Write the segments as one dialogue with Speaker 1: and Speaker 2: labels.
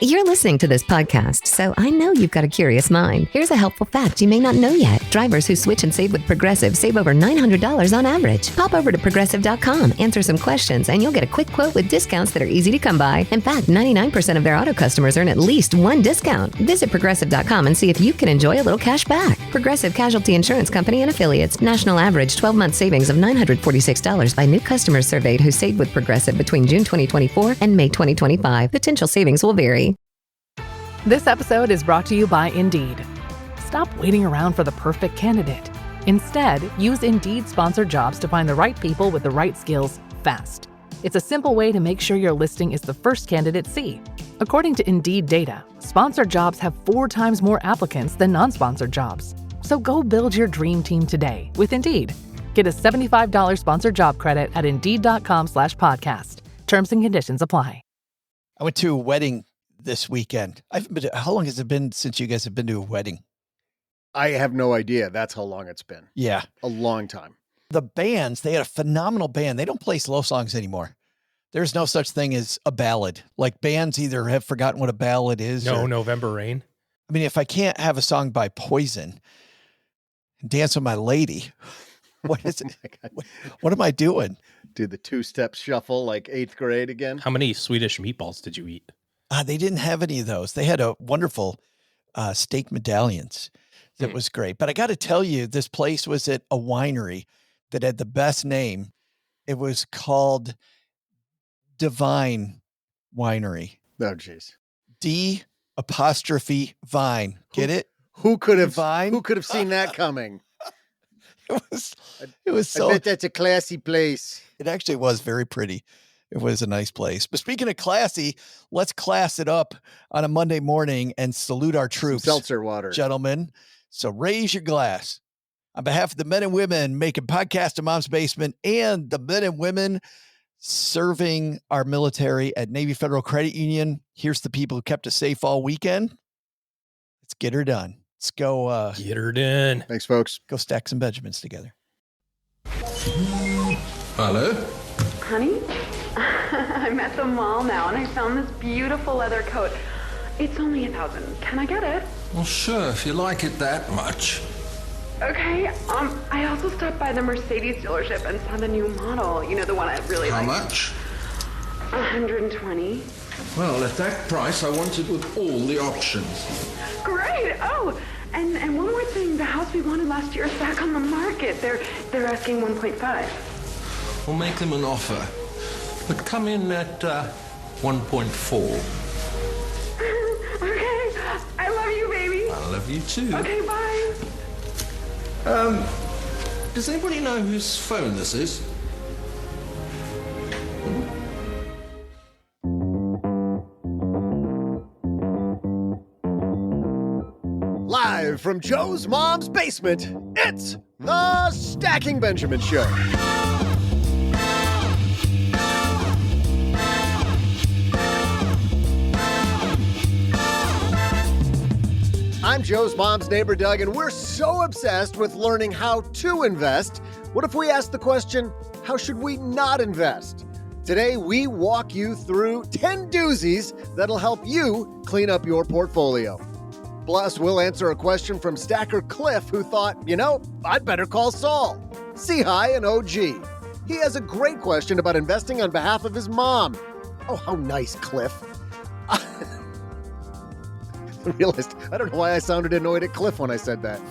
Speaker 1: You're listening to this podcast, so I know you've got a curious mind. Here's a helpful fact you may not know yet. Drivers who switch and save with Progressive save over $900 on average. Pop over to Progressive.com, answer some questions, and you'll get a quick quote with discounts that are easy to come by. In fact, 99% of their auto customers earn at least one discount. Visit Progressive.com and see if you can enjoy a little cash back. Progressive Casualty Insurance Company and Affiliates. National average 12-month savings of $946 by new customers surveyed who saved with Progressive between June 2024 and May 2025. Potential savings will vary.
Speaker 2: This episode is brought to you by Indeed. Stop waiting around for the perfect candidate. Instead, use Indeed sponsored jobs to find the right people with the right skills fast. It's a simple way to make sure your listing is the first candidates see. According to Indeed data, sponsored jobs have 4 times more applicants than non-sponsored jobs. So go build your dream team today with Indeed. Get a $75 sponsored job credit at Indeed.com/podcast. Terms and conditions apply.
Speaker 3: I went to a wedding this weekend. How long has it been since you guys have been to a wedding?
Speaker 4: I have no idea. That's how long it's been.
Speaker 3: Yeah.
Speaker 4: A long time.
Speaker 3: The bands, they had a phenomenal band. They don't play slow songs anymore. There's no such thing as a ballad. Like, bands either have forgotten what a ballad is.
Speaker 5: No, November Rain.
Speaker 3: I mean, if I can't have a song by Poison, Dance with My Lady, what is it? What am I doing?
Speaker 4: Do the 2-step shuffle like 8th grade again?
Speaker 5: How many Swedish meatballs did you eat?
Speaker 3: They didn't have any of those. They had a wonderful steak medallions. That was great. But I got to tell you, this place was at a winery that had the best name. It was called Divine Winery.
Speaker 4: Oh, geez.
Speaker 3: D''Vine. Get it?
Speaker 4: Who could have seen that coming? It was so. I bet that's a classy place.
Speaker 3: It actually was very pretty. It was a nice place. But speaking of classy, let's class it up on a Monday morning and salute our troops.
Speaker 4: Some seltzer water.
Speaker 3: Gentlemen. So raise your glass. On behalf of the men and women making Podcast in Mom's Basement and the men and women serving our military at Navy Federal Credit Union, here's the people who kept us safe all weekend. Let's get her done. Let's go.
Speaker 5: Get her done.
Speaker 4: Thanks, folks.
Speaker 3: Go stack some Benjamins together.
Speaker 6: Hello?
Speaker 7: Honey, I'm at the mall now and I found this beautiful leather coat. It's only $1,000. Can I get it?
Speaker 6: Well, sure, if you like it that much.
Speaker 7: Okay, I also stopped by the Mercedes dealership and saw the new model. You know, the one I really like.
Speaker 6: How much?
Speaker 7: $120.
Speaker 6: Well, at that price, I want it with all the options.
Speaker 7: Great! Oh, and one more thing. The house we wanted last year is back on the market. They're asking 1.5.
Speaker 6: We'll make them an offer. But come in at 1.4.
Speaker 7: Okay. I love you, baby.
Speaker 6: I love you too.
Speaker 7: Okay, bye.
Speaker 6: Does anybody know whose phone this is?
Speaker 4: Live from Joe's mom's basement, it's the Stacking Benjamin Show. I'm Joe's mom's neighbor, Doug, and we're so obsessed with learning how to invest. What if we ask the question, how should we not invest? Today, we walk you through 10 doozies that'll help you clean up your portfolio. Plus, we'll answer a question from Stacker Cliff, who thought, I'd better call Saul. See hi and OG. He has a great question about investing on behalf of his mom. Oh, how nice, Cliff. I realized, I don't know why I sounded annoyed at Cliff when I said that.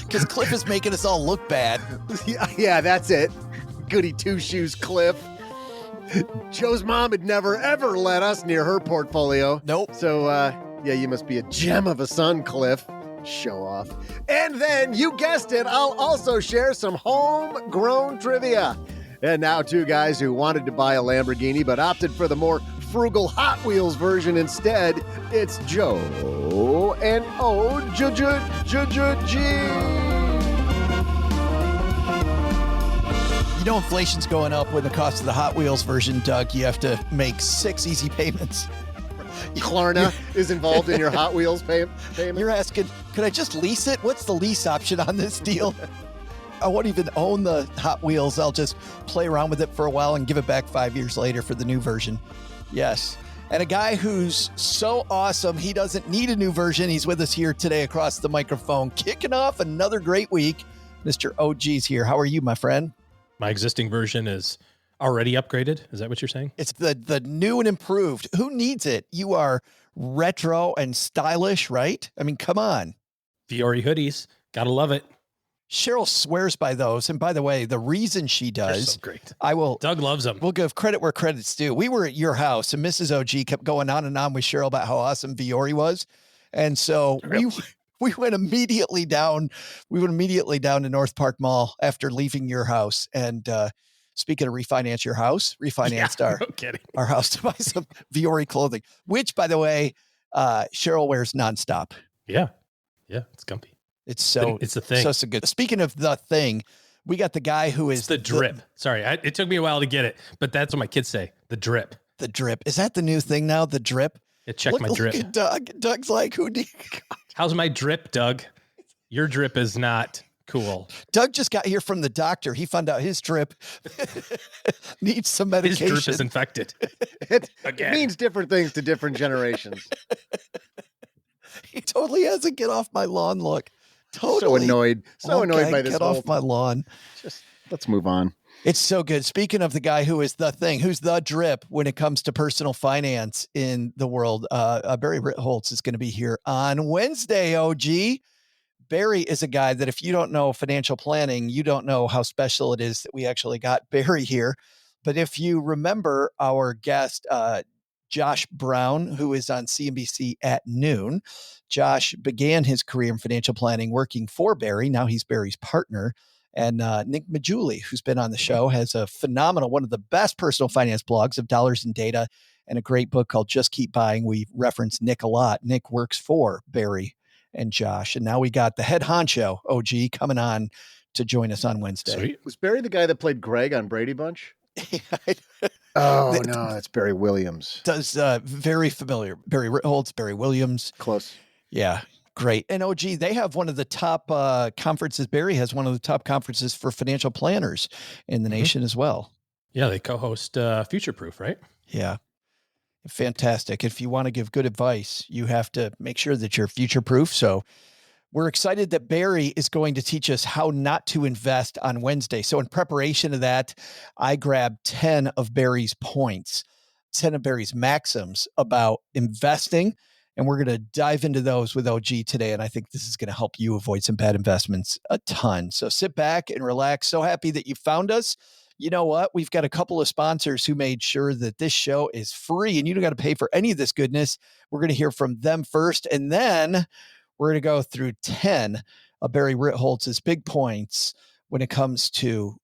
Speaker 3: Because Cliff is making us all look bad.
Speaker 4: Yeah, that's it. Goody two-shoes, Cliff. Joe's mom had never, ever let us near her portfolio.
Speaker 3: Nope.
Speaker 4: So, you must be a gem of a son, Cliff. Show off. And then, you guessed it, I'll also share some homegrown trivia. And now 2 guys who wanted to buy a Lamborghini but opted for the more frugal Hot Wheels version instead. It's Joe and O-J-J-J-J-G.
Speaker 3: Inflation's going up with the cost of the Hot Wheels version, Doug. You have to make 6 easy payments.
Speaker 4: Klarna is involved in your Hot Wheels payment?
Speaker 3: You're asking, could I just lease it? What's the lease option on this deal? I won't even own the Hot Wheels. I'll just play around with it for a while and give it back 5 years later for the new version. Yes. And a guy who's so awesome, he doesn't need a new version. He's with us here today across the microphone, kicking off another great week. Mr. OG's here. How are you, my friend?
Speaker 5: My existing version is already upgraded. Is that what you're saying?
Speaker 3: It's the new and improved. Who needs it? You are retro and stylish, right? I mean, come on.
Speaker 5: Fiore hoodies. Gotta love it.
Speaker 3: Cheryl swears by those. And by the way, the reason she
Speaker 5: They're
Speaker 3: does,
Speaker 5: so great.
Speaker 3: Doug
Speaker 5: loves them.
Speaker 3: We'll give credit where credit's due. We were at your house and Mrs. OG kept going on and on with Cheryl about how awesome Fiore was. And so we went immediately down to North Park Mall after leaving your house. And speaking of refinance your house, refinanced our house to buy some Fiore clothing, which, by the way, Cheryl wears nonstop.
Speaker 5: Yeah. Yeah. It's comfy.
Speaker 3: It's
Speaker 5: the thing.
Speaker 3: So good. Speaking of the thing, we got the guy who is
Speaker 5: the drip. Sorry, it took me a while to get it, but that's what my kids say. The drip.
Speaker 3: The drip. Is that the new thing now? The drip?
Speaker 5: Yeah, check my drip.
Speaker 3: Look at Doug. Doug's like,
Speaker 5: how's my drip, Doug? Your drip is not cool.
Speaker 3: Doug just got here from the doctor. He found out his drip needs some medication.
Speaker 5: His drip is infected.
Speaker 4: It means different things to different generations.
Speaker 3: He totally has a get off my lawn look. Totally.
Speaker 4: So annoyed by this.
Speaker 3: Get off my lawn.
Speaker 4: Just let's move on.
Speaker 3: It's so good. Speaking of the guy who is the thing, who's the drip when it comes to personal finance in the world, Barry Ritholtz is going to be here on Wednesday, OG. Barry is a guy that if you don't know financial planning, you don't know how special it is that we actually got Barry here. But if you remember our guest, Josh Brown, who is on CNBC at noon. Josh began his career in financial planning working for Barry. Now he's Barry's partner. And Nick Majuli, who's been on the show, has a phenomenal, one of the best personal finance blogs of Dollars and Data and a great book called Just Keep Buying. We reference Nick a lot. Nick works for Barry and Josh. And now we got the head honcho, OG, coming on to join us on Wednesday.
Speaker 5: Sweet.
Speaker 4: Was Barry the guy that played Greg on Brady Bunch? No, that's Barry Williams.
Speaker 3: Does very familiar. Barry Ritholtz, Barry Williams.
Speaker 4: Close.
Speaker 3: Yeah, great. And OG, they have one of the top conferences. Barry has one of the top conferences for financial planners in the nation as well.
Speaker 5: Yeah, they co-host Future Proof, right?
Speaker 3: Yeah. Fantastic. If you want to give good advice, you have to make sure that you're future proof. So we're excited that Barry is going to teach us how not to invest on Wednesday. So in preparation of that, I grabbed 10 of Barry's points, 10 of Barry's maxims about investing. And we're going to dive into those with OG today. And I think this is going to help you avoid some bad investments a ton. So sit back and relax. So happy that you found us. You know what? We've got a couple of sponsors who made sure that this show is free and you don't got to pay for any of this goodness. We're going to hear from them first. And then we're going to go through 10 of Barry Ritholtz's big points when it comes to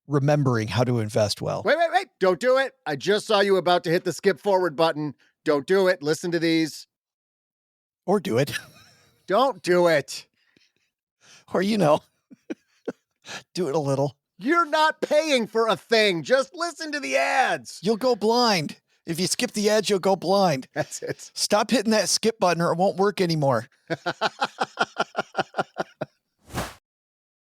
Speaker 3: remembering how to invest well.
Speaker 4: Wait. Don't do it. I just saw you about to hit the skip forward button. Don't do it. Listen to these.
Speaker 3: Or do it.
Speaker 4: Don't do it.
Speaker 3: Or, do it a little.
Speaker 4: You're not paying for a thing. Just listen to the ads.
Speaker 3: You'll go blind. If you skip the ads, you'll go blind.
Speaker 4: That's it.
Speaker 3: Stop hitting that skip button or it won't work anymore.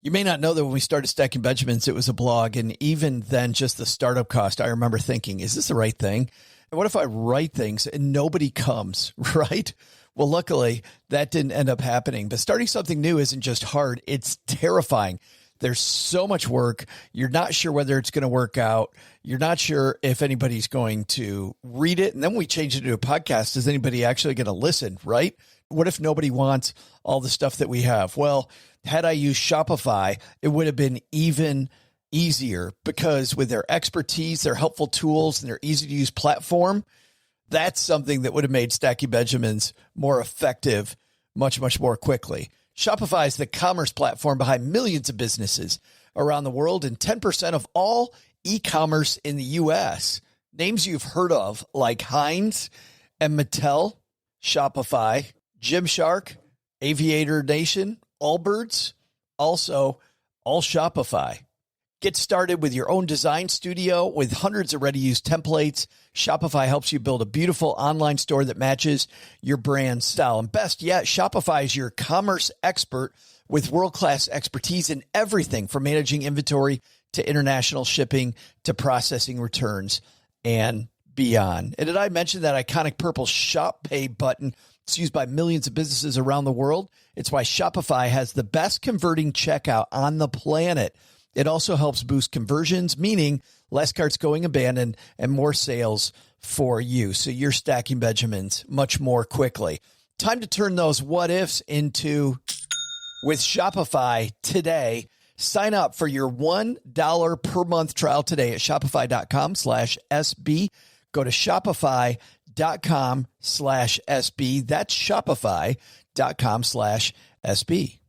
Speaker 3: You may not know that when we started Stacking Benjamins, it was a blog. And even then, just the startup cost, I remember thinking, is this the right thing? And what if I write things and nobody comes, right? Well, luckily, that didn't end up happening. But starting something new isn't just hard. It's terrifying. There's so much work. You're not sure whether it's going to work out. You're not sure if anybody's going to read it. And then we change it to a podcast. Is anybody actually going to listen, right? What if nobody wants all the stuff that we have? Well, had I used Shopify, it would have been even easier because with their expertise, their helpful tools, and their easy to use platform, that's something that would have made Stacking Benjamins more effective much, much more quickly. Shopify is the commerce platform behind millions of businesses around the world and 10% of all e-commerce in the U.S. Names you've heard of like Heinz and Mattel, Shopify, Gymshark, Aviator Nation, Allbirds, also all Shopify. Get started with your own design studio with hundreds of ready-to-use templates. Shopify helps you build a beautiful online store that matches your brand style. And best yet, Shopify is your commerce expert with world-class expertise in everything from managing inventory to international shipping to processing returns and beyond. And did I mention that iconic purple Shop Pay button? It's used by millions of businesses around the world. It's why Shopify has the best converting checkout on the planet. It also helps boost conversions, meaning less carts going abandoned and more sales for you. So you're stacking Benjamins much more quickly. Time to turn those what ifs into with Shopify today. Sign up for your $1 per month trial today at shopify.com/SB. Go to shopify.com/SB. That's shopify.com/SB.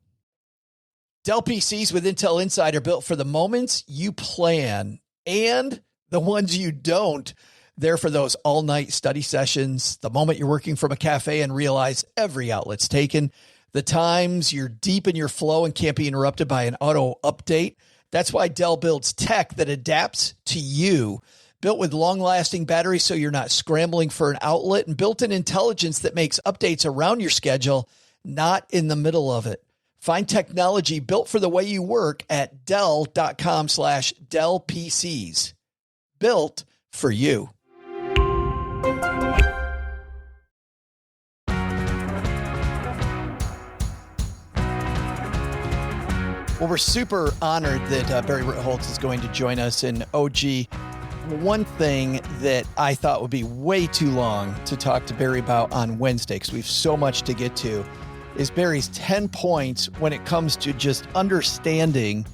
Speaker 3: Dell PCs with Intel Inside are built for the moments you plan and the ones you don't. They're for those all-night study sessions, the moment you're working from a cafe and realize every outlet's taken, the times you're deep in your flow and can't be interrupted by an auto update. That's why Dell builds tech that adapts to you. Built with long-lasting batteries so you're not scrambling for an outlet, and built-in intelligence that makes updates around your schedule, not in the middle of it. Find technology built for the way you work at Dell.com/Dell PCs. Built for you. Well, we're super honored that Barry Ritholtz is going to join us. And OG, one thing that I thought would be way too long to talk to Barry about on Wednesday, because we have so much to get to, is Barry's 10 points when it comes to just understanding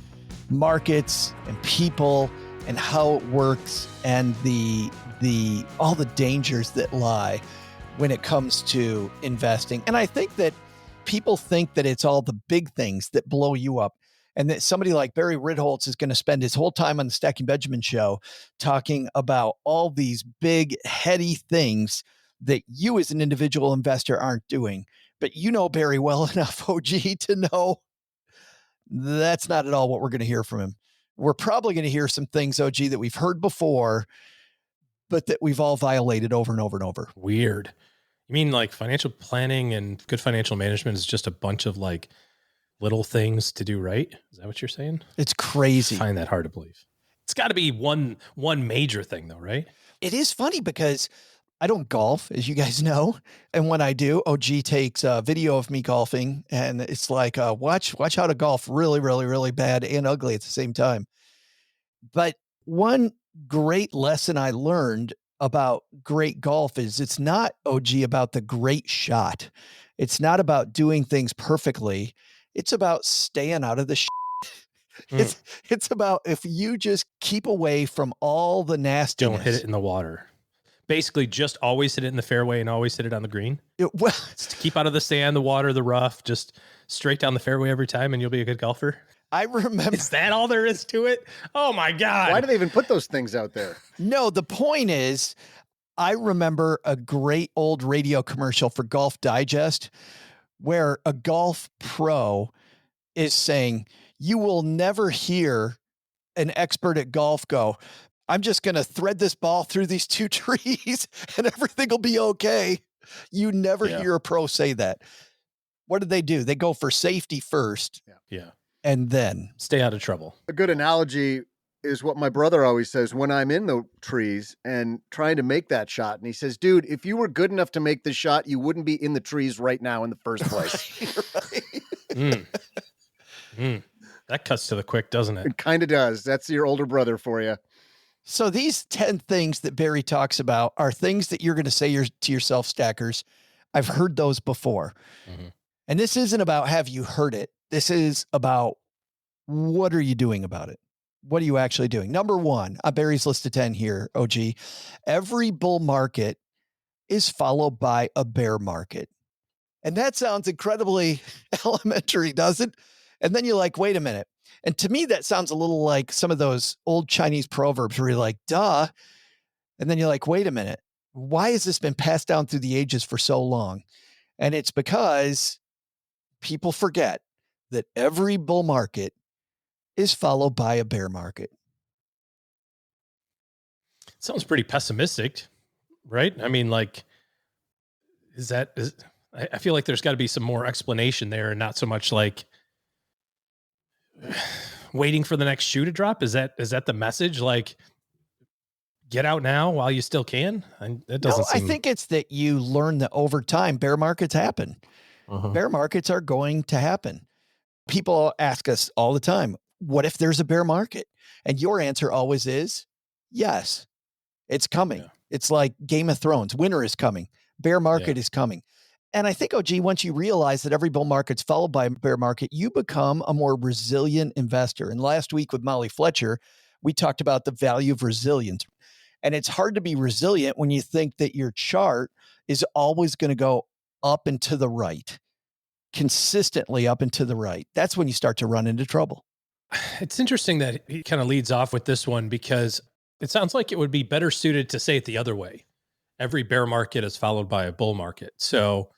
Speaker 3: markets and people and how it works and the all the dangers that lie when it comes to investing. And I think that people think that it's all the big things that blow you up, and that somebody like Barry Ritholtz is going to spend his whole time on the Stacking Benjamin show talking about all these big, heady things that you as an individual investor aren't doing. But you know Barry well enough, OG, to know that's not at all what we're going to hear from him. We're probably going to hear some things, OG, that we've heard before, but that we've all violated over and over and over.
Speaker 5: Weird. You mean like financial planning and good financial management is just a bunch of like little things to do right? Is that what you're saying?
Speaker 3: It's crazy.
Speaker 5: I find that hard to believe. It's got to be one major thing though, right?
Speaker 3: It is funny because I don't golf, as you guys know. And when I do, OG takes a video of me golfing, and it's like, watch how to golf really, really, really bad and ugly at the same time. But one great lesson I learned about great golf is it's not, OG, about the great shot. It's not about doing things perfectly. It's about staying out of the shit. It's about if you just keep away from all the nastiness.
Speaker 5: Don't hit it in the water. Basically, just always hit it in the fairway and always hit it on the green.
Speaker 3: Just
Speaker 5: to keep out of the sand, the water, the rough, just straight down the fairway every time, and you'll be a good golfer.
Speaker 3: I remember.
Speaker 5: Is that all there is to it? Oh my God.
Speaker 4: Why do they even put those things out there?
Speaker 3: No, the point is, I remember a great old radio commercial for Golf Digest where a golf pro is saying, you will never hear an expert at golf go, I'm just going to thread this ball through these two trees and everything will be okay. You never hear a pro say that. What do? They go for safety first.
Speaker 5: Yeah.
Speaker 3: And then
Speaker 5: stay out of trouble.
Speaker 4: A good analogy is what my brother always says when I'm in the trees and trying to make that shot. And he says, dude, if you were good enough to make this shot, you wouldn't be in the trees right now in the first place.
Speaker 5: That cuts to the quick, doesn't it?
Speaker 4: It kind of does. That's your older brother for you.
Speaker 3: So these 10 things that Barry talks about are things that you're going to say to yourself, stackers. I've heard those before. Mm-hmm. And this isn't about have you heard it. This is about what are you doing about it? What are you actually doing? Number one, on Barry's list of 10 here, OG, every bull market is followed by a bear market. And that sounds incredibly elementary, doesn't it? And then you're like, wait a minute. And to me, that sounds a little like some of those old Chinese proverbs where you're like, duh. And then you're like, wait a minute. Why has this been passed down through the ages for so long? And it's because people forget that every bull market is followed by a bear market.
Speaker 5: Sounds pretty pessimistic, right? I mean, like, I feel like there's got to be some more explanation there and not so much like waiting for the next shoe to drop. Is that the message? Like, get out now while you still can? That doesn't
Speaker 3: I
Speaker 5: seem.
Speaker 3: think it's that you learn that over time, bear markets happen. Bear markets are going to happen. People ask us all the time, what if there's a bear market? And your answer always is yes, it's coming.
Speaker 5: Yeah.
Speaker 3: It's like Game of Thrones. Winter is coming. Bear market is coming. And I think, OG, once you realize that every bull market's followed by a bear market, you become a more resilient investor. And last week with Molly Fletcher, we talked about the value of resilience. And it's hard to be resilient when you think that your chart is always going to go up and to the right, consistently up and to the right. That's when you start to run into trouble.
Speaker 5: It's interesting that he kind of leads off with this one, because it sounds like it would be better suited to say it the other way. Every bear market is followed by a bull market. So,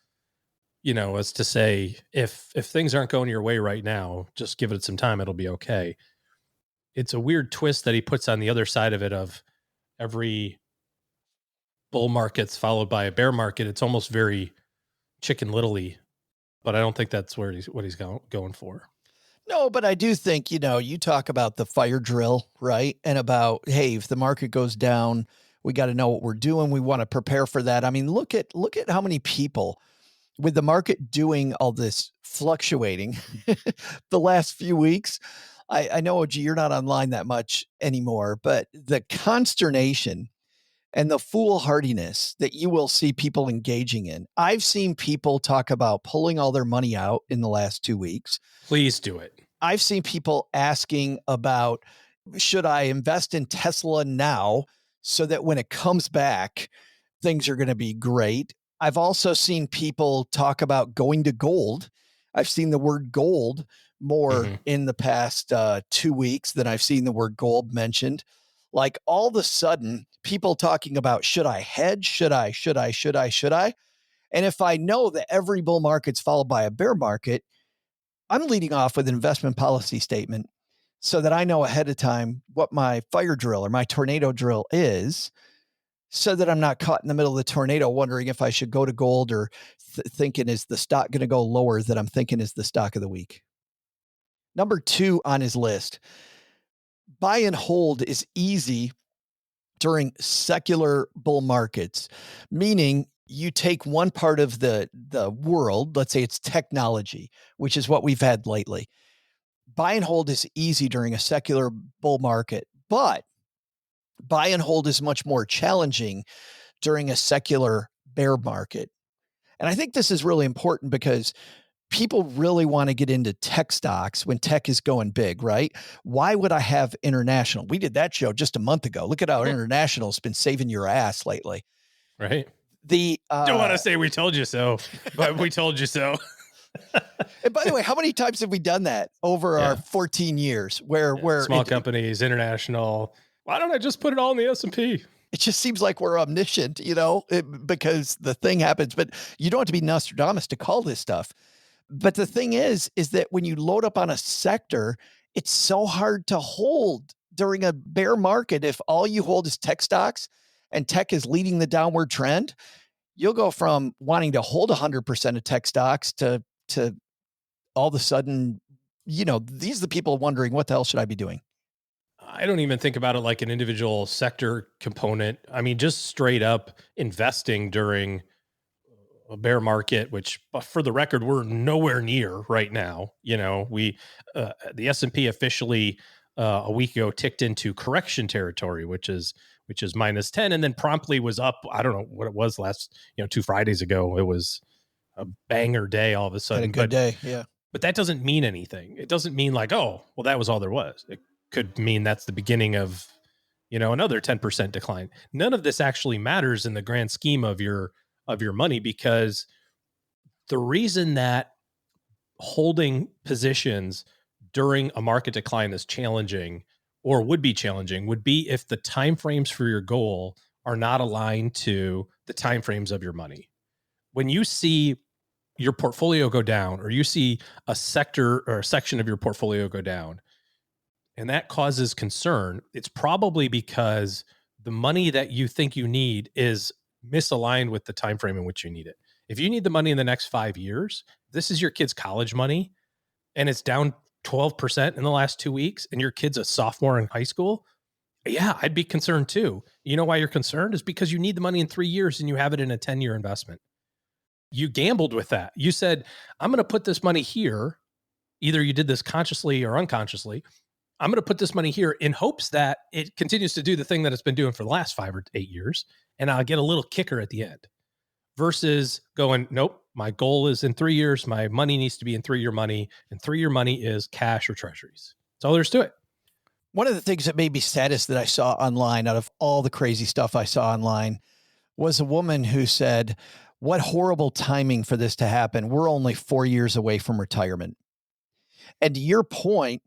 Speaker 5: as to say, if things aren't going your way right now, just give it some time. It'll be okay. It's a weird twist that he puts on the other side of it, of every bull market's followed by a bear market. It's almost very Chicken Little-y, but I don't think that's what he's going for.
Speaker 3: No, but I do think, you talk about the fire drill, right? And about, hey, if the market goes down, we got to know what we're doing. We want to prepare for that. I mean, look at how many people, with the market doing all this fluctuating the last few weeks. I know, OG, you're not online that much anymore, but the consternation and the foolhardiness that you will see people engaging in. I've seen people talk about pulling all their money out in the last 2 weeks.
Speaker 5: Please do it.
Speaker 3: I've seen people asking about, should I invest in Tesla now so that when it comes back, things are going to be great? I've also seen people talk about going to gold. I've seen the word gold more in the past 2 weeks than I've seen the word gold mentioned. Like, all of a sudden, people talking about, should I hedge? Should I? And if I know that every bull market's followed by a bear market, I'm leading off with an investment policy statement so that I know ahead of time what my fire drill or my tornado drill is, so that I'm not caught in the middle of the tornado wondering if I should go to gold, or thinking, is the stock going to go lower, that I'm thinking is the stock of the week. Number 2 on his list, buy and hold is easy during secular bull markets, meaning you take one part of the world, let's say it's technology, which is what we've had lately. Buy and hold is easy during a secular bull market, but buy and hold is much more challenging during a secular bear market. And I think this is really important because people really want to get into tech stocks when tech is going big, right? Why would I have international? We did that show just a month ago. Look at how international's been saving your ass lately.
Speaker 5: Right.
Speaker 3: Don't
Speaker 5: want to say we told you so, but we told you so.
Speaker 3: And by the way, how many times have we done that over our 14 years where
Speaker 5: small companies, international, why don't I just put it all in the S&P?
Speaker 3: It just seems like we're omniscient, because the thing happens, but you don't have to be Nostradamus to call this stuff. But the thing is that when you load up on a sector, it's so hard to hold during a bear market. If all you hold is tech stocks and tech is leading the downward trend, you'll go from wanting to hold 100% of tech stocks to all of a sudden, these are the people wondering, what the hell should I be doing?
Speaker 5: I don't even think about it like an individual sector component. I mean, just straight up investing during a bear market, which, for the record, we're nowhere near right now. The S&P officially a week ago ticked into correction territory, which is -10, and then promptly was up. I don't know what it was last, 2 Fridays ago. It was a banger day all of a sudden.
Speaker 3: Had a good day, yeah.
Speaker 5: But that doesn't mean anything. It doesn't mean like, oh, well, that was all there was. It could mean that's the beginning of, another 10% decline. None of this actually matters in the grand scheme of your money, because the reason that holding positions during a market decline is challenging, or would be challenging, would be if the timeframes for your goal are not aligned to the timeframes of your money. When you see your portfolio go down, or you see a sector or a section of your portfolio go down, and that causes concern, it's probably because the money that you think you need is misaligned with the time frame in which you need it. If you need the money in the next 5 years, this is your kid's college money, and it's down 12% in the last 2 weeks, and your kid's a sophomore in high school, Yeah, I'd be concerned too. You know why you're concerned is because you need the money in 3 years and you have it in a 10-year investment. You gambled with that. You said, I'm going to put this money here. Either you did this consciously or unconsciously. I'm going to put this money here in hopes that it continues to do the thing that it's been doing for the last 5 or 8 years. And I'll get a little kicker at the end versus going, nope, my goal is in 3 years. My money needs to be in 3-year money, and 3-year money is cash or treasuries. That's all there's to it.
Speaker 3: One of the things that made me saddest that I saw online out of all the crazy stuff I saw online was a woman who said, what horrible timing for this to happen. We're only 4 years away from retirement. And to your point,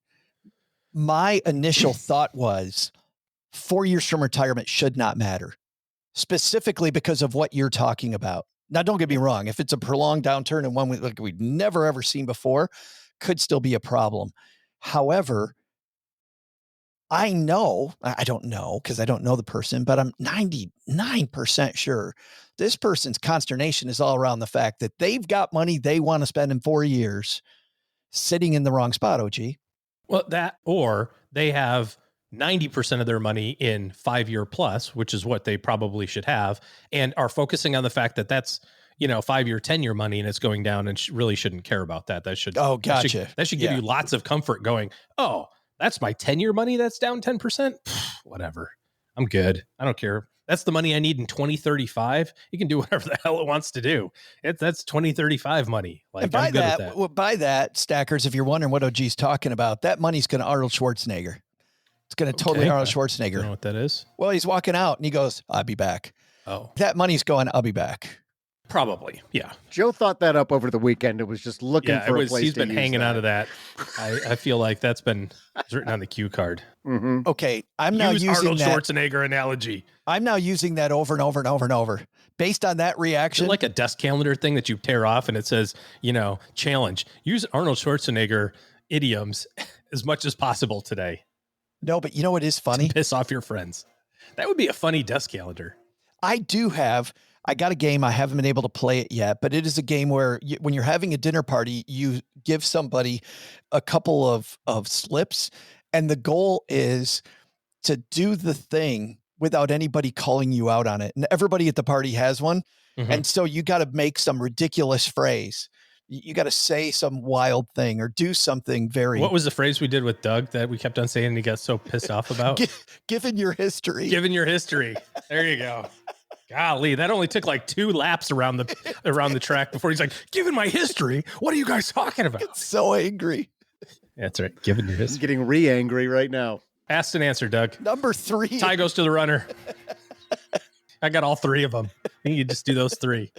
Speaker 3: my initial thought was 4 years from retirement should not matter, specifically because of what you're talking about. Now, don't get me wrong. If it's a prolonged downturn and one like we've never, ever seen before, could still be a problem. However, I don't know because I don't know the person, but I'm 99% sure this person's consternation is all around the fact that they've got money they want to spend in 4 years sitting in the wrong spot, OG.
Speaker 5: Well, that, or they have 90% of their money in 5-year plus, which is what they probably should have, and are focusing on the fact that that's, 5-year, 10-year money and it's going down and really shouldn't care about that. That should,
Speaker 3: gotcha.
Speaker 5: That should give you lots of comfort going, oh, that's my 10-year money that's down 10%. Whatever. I'm good. I don't care. That's the money I need in 2035. You can do whatever the hell it wants to do. That's 2035 money. Like,
Speaker 3: and by
Speaker 5: I'm good
Speaker 3: that,
Speaker 5: with that.
Speaker 3: well, by that, stackers, if you're wondering what OG's talking about, that money's going to Arnold Schwarzenegger. It's going to totally Arnold Schwarzenegger.
Speaker 5: You know what that is?
Speaker 3: Well, he's walking out and he goes, I'll be back.
Speaker 5: Oh,
Speaker 3: that money's going, I'll be back.
Speaker 5: Probably. Yeah.
Speaker 4: Joe thought that up over the weekend. It was just looking for a place
Speaker 5: he's
Speaker 4: to
Speaker 5: been
Speaker 4: use
Speaker 5: hanging
Speaker 4: that.
Speaker 5: out of that. I feel like it's written on the cue card.
Speaker 4: Mm-hmm.
Speaker 3: Okay. I'm now using
Speaker 5: Arnold
Speaker 3: that
Speaker 5: Schwarzenegger analogy.
Speaker 3: I'm now using that over and over and over and over based on that reaction.
Speaker 5: Is it like a desk calendar thing that you tear off and it says, challenge, use Arnold Schwarzenegger idioms as much as possible today.
Speaker 3: No, but you know what is funny?
Speaker 5: To piss off your friends. That would be a funny desk calendar.
Speaker 3: I got a game. I haven't been able to play it yet, but it is a game where when you're having a dinner party, you give somebody a couple of slips, and the goal is to do the thing without anybody calling you out on it. And everybody at the party has one. Mm-hmm. And so you got to make some ridiculous phrase. You got to say some wild thing or do something very...
Speaker 5: What was the phrase we did with Doug that we kept on saying and he got so pissed off about?
Speaker 3: Given your history.
Speaker 5: Given your history. There you go. Golly, that only took like 2 laps around the track before he's like, given my history, what are you guys talking about?
Speaker 3: It's so angry.
Speaker 5: That's right. Given your history.
Speaker 4: He's getting re-angry right now.
Speaker 5: Asked and answered, Doug.
Speaker 3: Number 3.
Speaker 5: Tie goes to the runner. I got all 3 of them. You just do those 3.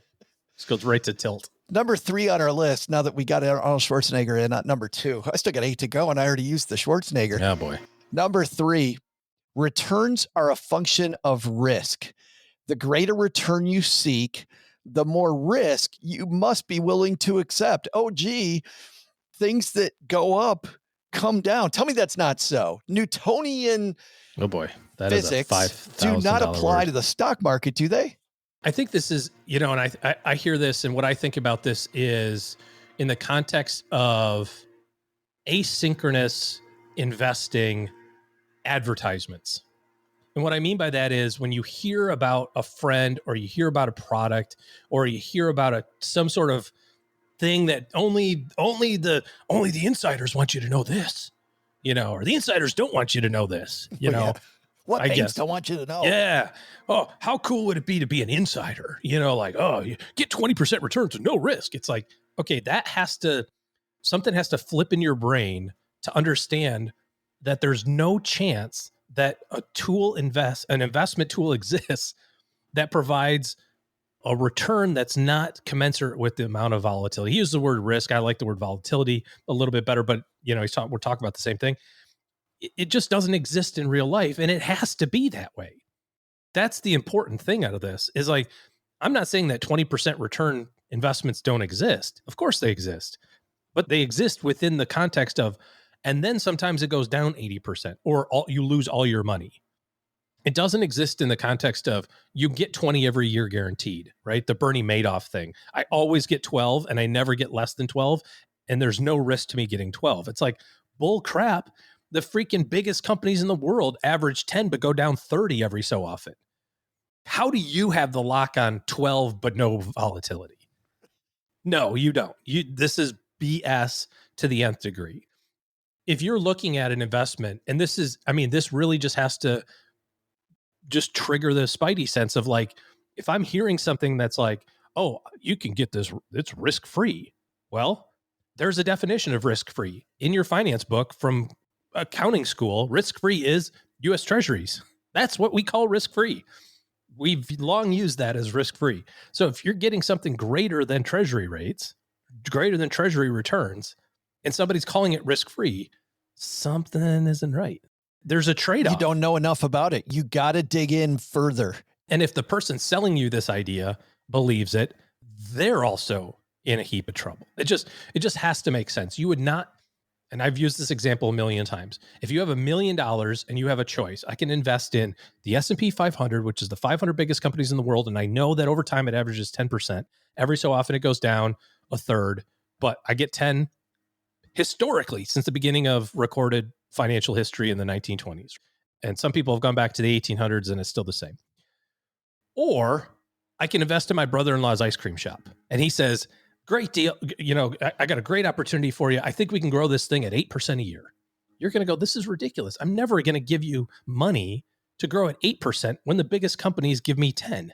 Speaker 5: Just goes right to tilt.
Speaker 3: Number 3 on our list, now that we got Arnold Schwarzenegger in at number 2. I still got 8 to go, and I already used the Schwarzenegger.
Speaker 5: Oh, boy.
Speaker 3: Number 3, returns are a function of risk. The greater return you seek, the more risk you must be willing to accept. Oh, gee, things that go up come down. Tell me that's not so. Newtonian physics do not apply to the stock market, do they?
Speaker 5: I think this is, and I hear this, and what I think about this is in the context of asynchronous investing advertisements. And what I mean by that is when you hear about a friend or you hear about a product or you hear about some sort of thing that only the insiders want you to know this, or the insiders don't want you to know this,
Speaker 3: Yeah. What banks don't want you to know?
Speaker 5: Yeah. Oh, how cool would it be to be an insider? You get 20% returns with no risk. It's like, okay, something has to flip in your brain to understand that there's no chance that an investment tool exists that provides a return that's not commensurate with the amount of volatility. He used the word risk. I like the word volatility a little bit better, but we're talking about the same thing. It just doesn't exist in real life, and it has to be that way. That's the important thing out of this is like, I'm not saying that 20% return investments don't exist. Of course they exist, but they exist within the context of, and then sometimes it goes down 80% or you lose all your money. It doesn't exist in the context of you get 20 every year guaranteed, right? The Bernie Madoff thing. I always get 12 and I never get less than 12. And there's no risk to me getting 12. It's like bull crap. The freaking biggest companies in the world average 10, but go down 30 every so often. How do you have the lock on 12, but no volatility? No, you don't. This is BS to the nth degree. If you're looking at an investment, and this really just has to just trigger the spidey sense of like, if I'm hearing something that's like, oh, you can get this, it's risk-free. Well, there's a definition of risk-free in your finance book from accounting school. Risk-free is U.S. Treasuries. That's what we call risk-free. We've long used that as risk-free. So if you're getting something greater than Treasury rates, greater than Treasury returns, and somebody's calling it risk-free, something isn't right. There's a trade-off.
Speaker 3: You don't know enough about it. You got to dig in further.
Speaker 5: And if the person selling you this idea believes it, they're also in a heap of trouble. It just has to make sense. You would not, and I've used this example a million times. If you have $1 million and you have a choice, I can invest in the S&P 500, which is the 500 biggest companies in the world. And I know that over time it averages 10%. Every so often it goes down a third, but I get 10 historically since the beginning of recorded financial history in the 1920s. And some people have gone back to the 1800s and it's still the same. Or I can invest in my brother-in-law's ice cream shop. And he says, great deal. I got a great opportunity for you. I think we can grow this thing at 8% a year. You're going to go, this is ridiculous. I'm never going to give you money to grow at 8% when the biggest companies give me 10.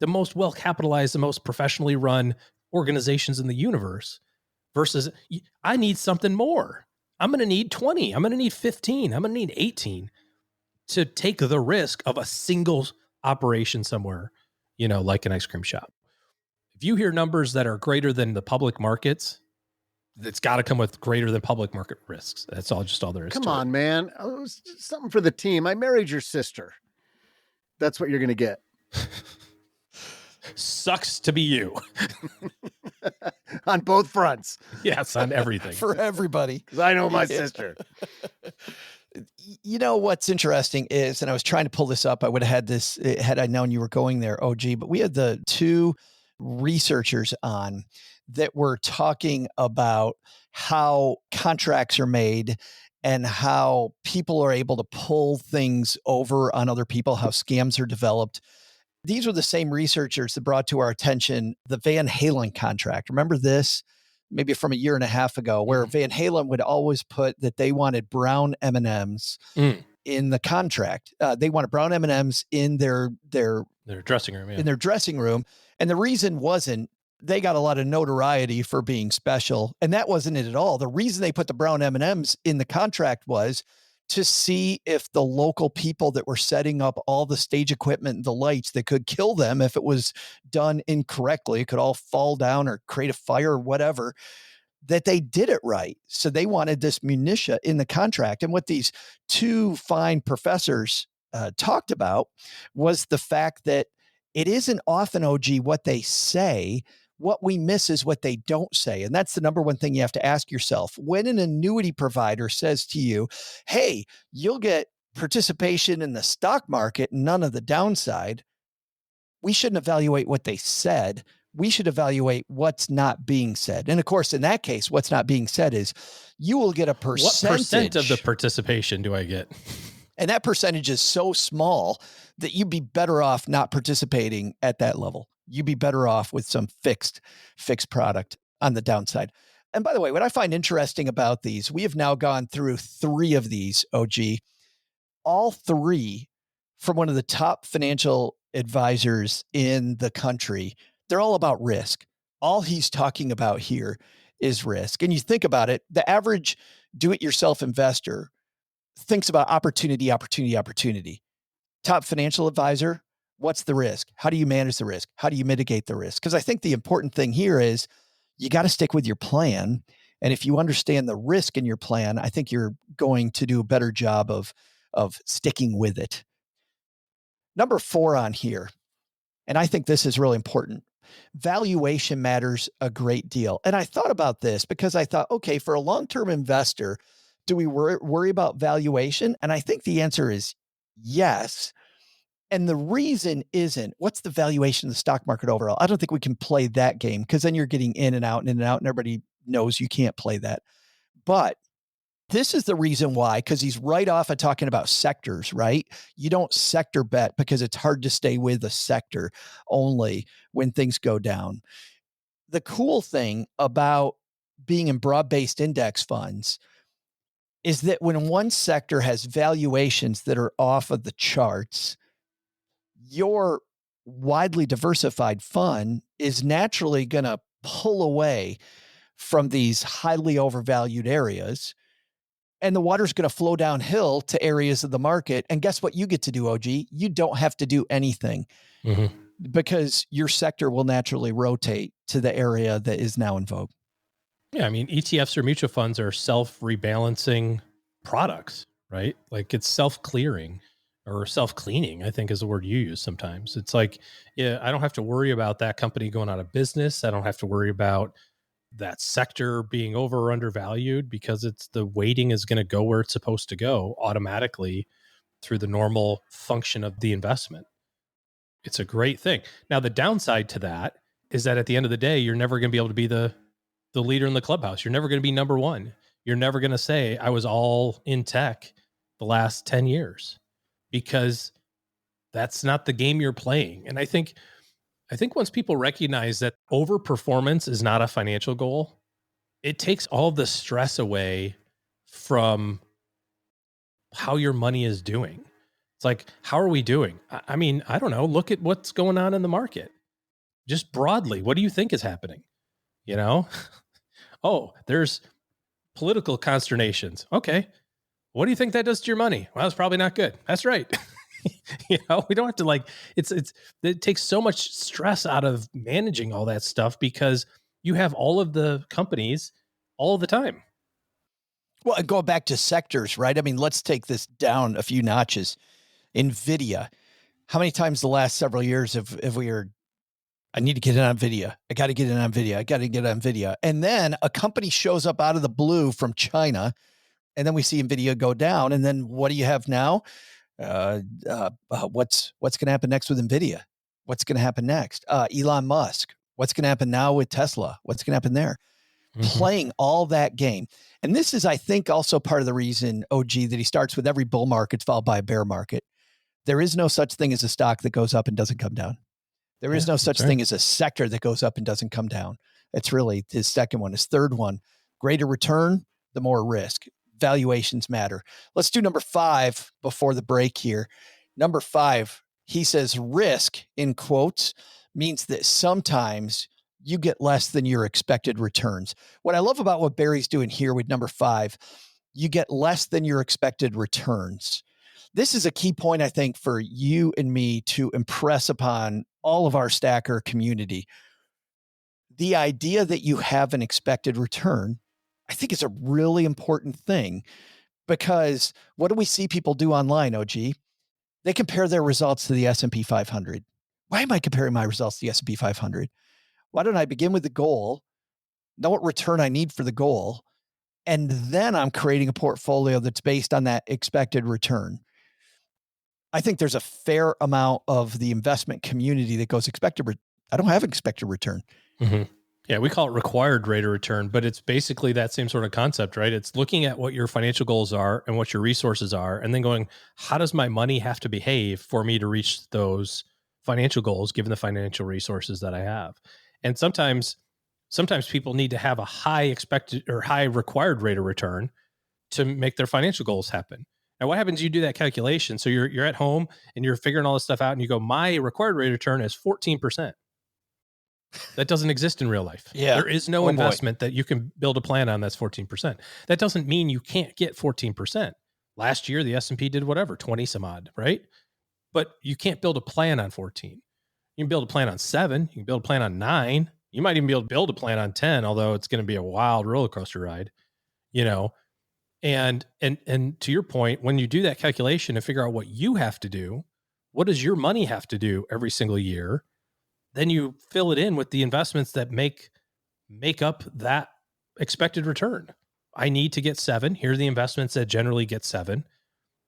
Speaker 5: The most well-capitalized, the most professionally run organizations in the universe versus I need something more. I'm going to need 20. I'm going to need 15. I'm going to need 18 to take the risk of a single operation somewhere, like an ice cream shop. If you hear numbers that are greater than the public markets, it's got to come with greater than public market risks. That's all there is.
Speaker 4: Come on, man. Oh, it was something for the team. I married your sister. That's what you're going to get.
Speaker 5: Sucks to be you.
Speaker 4: On both fronts.
Speaker 5: Yes, on everything.
Speaker 3: For everybody.
Speaker 4: Because I know my sister.
Speaker 3: You know what's interesting is, and I was trying to pull this up, I would have had this had I known you were going there, OG, but we had the two researchers on that were talking about how contracts are made and how people are able to pull things over on other people, how scams are developed. These were the same researchers that brought to our attention the Van Halen contract. Remember this? Maybe from a year and a half ago, where Van Halen would always put that they wanted brown M&Ms in the contract. They wanted brown M&Ms in their
Speaker 5: dressing room. Yeah.
Speaker 3: In their dressing room. And the reason wasn't they got a lot of notoriety for being special. And that wasn't it at all. The reason they put the brown M&Ms in the contract was to see if the local people that were setting up all the stage equipment and the lights that could kill them if it was done incorrectly, it could all fall down or create a fire or whatever, that they did it right. So they wanted this minutia in the contract. And what these two fine professors talked about was the fact that it isn't often, OG, what they say. What we miss is what they don't say. And that's the number one thing you have to ask yourself. When an annuity provider says to you, hey, you'll get participation in the stock market, none of the downside, we shouldn't evaluate what they said. We should evaluate what's not being said. And of course, in that case, what's not being said is you will get a percentage.
Speaker 5: What percent of the participation do I get?
Speaker 3: And that percentage is so small that you'd be better off not participating at that level. You'd be better off with some fixed product on the downside. And by the way, what I find interesting about these, we have now gone through 3 of these, OG, all 3 from one of the top financial advisors in the country. They're all about risk. All he's talking about here is risk. And you think about it, the average do-it-yourself investor thinks about opportunity. Top financial advisor, what's the risk? How do you manage the risk? How do you mitigate the risk? Because I think the important thing here is you got to stick with your plan. And if you understand the risk in your plan, I think you're going to do a better job of sticking with it. Number 4 on here, and I think this is really important. Valuation matters a great deal. And I thought about this because I thought, okay, for a long-term investor, do we worry about valuation? And I think the answer is yes. And the reason isn't what's the valuation of the stock market overall. I don't think we can play that game because then you're getting in and out, and everybody knows you can't play that. But This is the reason why, because he's right off of talking about sectors, right? You don't sector bet because it's hard to stay with a sector only when things go down. The cool thing about being in broad-based index funds is that when one sector has valuations that are off of the charts, your widely diversified fund is naturally going to pull away from these highly overvalued areas. And the water's going to flow downhill to areas of the market. And guess what you get to do, OG? You don't have to do anything because your sector will naturally rotate to the area that is now in vogue.
Speaker 5: Yeah, I mean, ETFs or mutual funds are self-rebalancing products, right? Like it's self-clearing or self-cleaning, I think is the word you use sometimes. It's like, yeah, I don't have to worry about that company going out of business. I don't have to worry about that sector being over or undervalued because it's the weighting is going to go where it's supposed to go automatically through the normal function of the investment. It's a great thing. Now, the downside to that is that at the end of the day, you're never going to be able to be the leader in the clubhouse. You're never going to be number one. You're never going to say, I was all in tech the last 10 years because that's not the game you're playing. And I think once people recognize that overperformance is not a financial goal, it takes all the stress away from how your money is doing. It's like, how are we doing? I mean, I don't know. Look at what's going on in the market. Just broadly, what do you think is happening? You know? Oh, there's political consternations. Okay. What do you think that does to your money? Well, it's probably not good. That's right. You know, we don't have to like, it takes so much stress out of managing all that stuff because you have all of the companies all the time.
Speaker 3: Well, and going back to sectors, right? I mean, let's take this down a few notches. NVIDIA. How many times the last several years have we heard, I need to get in on NVIDIA. I got to get in on NVIDIA. I got to get on NVIDIA. And then a company shows up out of the blue from China, and then we see NVIDIA go down. And then what do you have now? What's going to happen next with NVIDIA? What's going to happen next? Elon Musk. What's going to happen now with Tesla? What's going to happen there? Playing all that game. And this is, I think, also part of the reason, OG, that he starts with every bull market followed by a bear market. There is no such thing as a stock that goes up and doesn't come down. There is no such thing as a sector that goes up and doesn't come down. It's really his second one. His third one, greater return, the more risk. Valuations matter. Let's do number 5 before the break here. Number 5, he says risk, in quotes, means that sometimes you get less than your expected returns. What I love about what Barry's doing here with number 5, you get less than your expected returns. This is a key point, I think, for you and me to impress upon all of our stacker community. The idea that you have an expected return, I think, is a really important thing, because what do we see people do online, OG? They compare their results to the S&P 500. Why am I comparing my results to the S&P 500? Why don't I begin with the goal, know what return I need for the goal, and then I'm creating a portfolio that's based on that expected return? I think there's a fair amount of the investment community that goes I don't have expected return.
Speaker 5: Yeah, we call it required rate of return, but it's basically that same sort of concept, right? It's looking at what your financial goals are and what your resources are, and then going, how does my money have to behave for me to reach those financial goals, given the financial resources that I have? And sometimes people need to have a high expected or high required rate of return to make their financial goals happen. Now, what happens? You do that calculation. So you're at home and you're figuring all this stuff out, and you go, my required rate of return is 14%. That doesn't exist in real life.
Speaker 3: Yeah.
Speaker 5: There is no investment that you can build a plan on that's 14%. That doesn't mean you can't get 14%. Last year, the S&P did whatever, 20 some odd, right? But you can't build a plan on 14. You can build a plan on 7. You can build a plan on 9. You might even be able to build a plan on 10, although it's going to be a wild roller coaster ride, you know? And to your point, when you do that calculation and figure out what you have to do, what does your money have to do every single year? Then you fill it in with the investments that make up that expected return. I need to get 7. Here are the investments that generally get 7.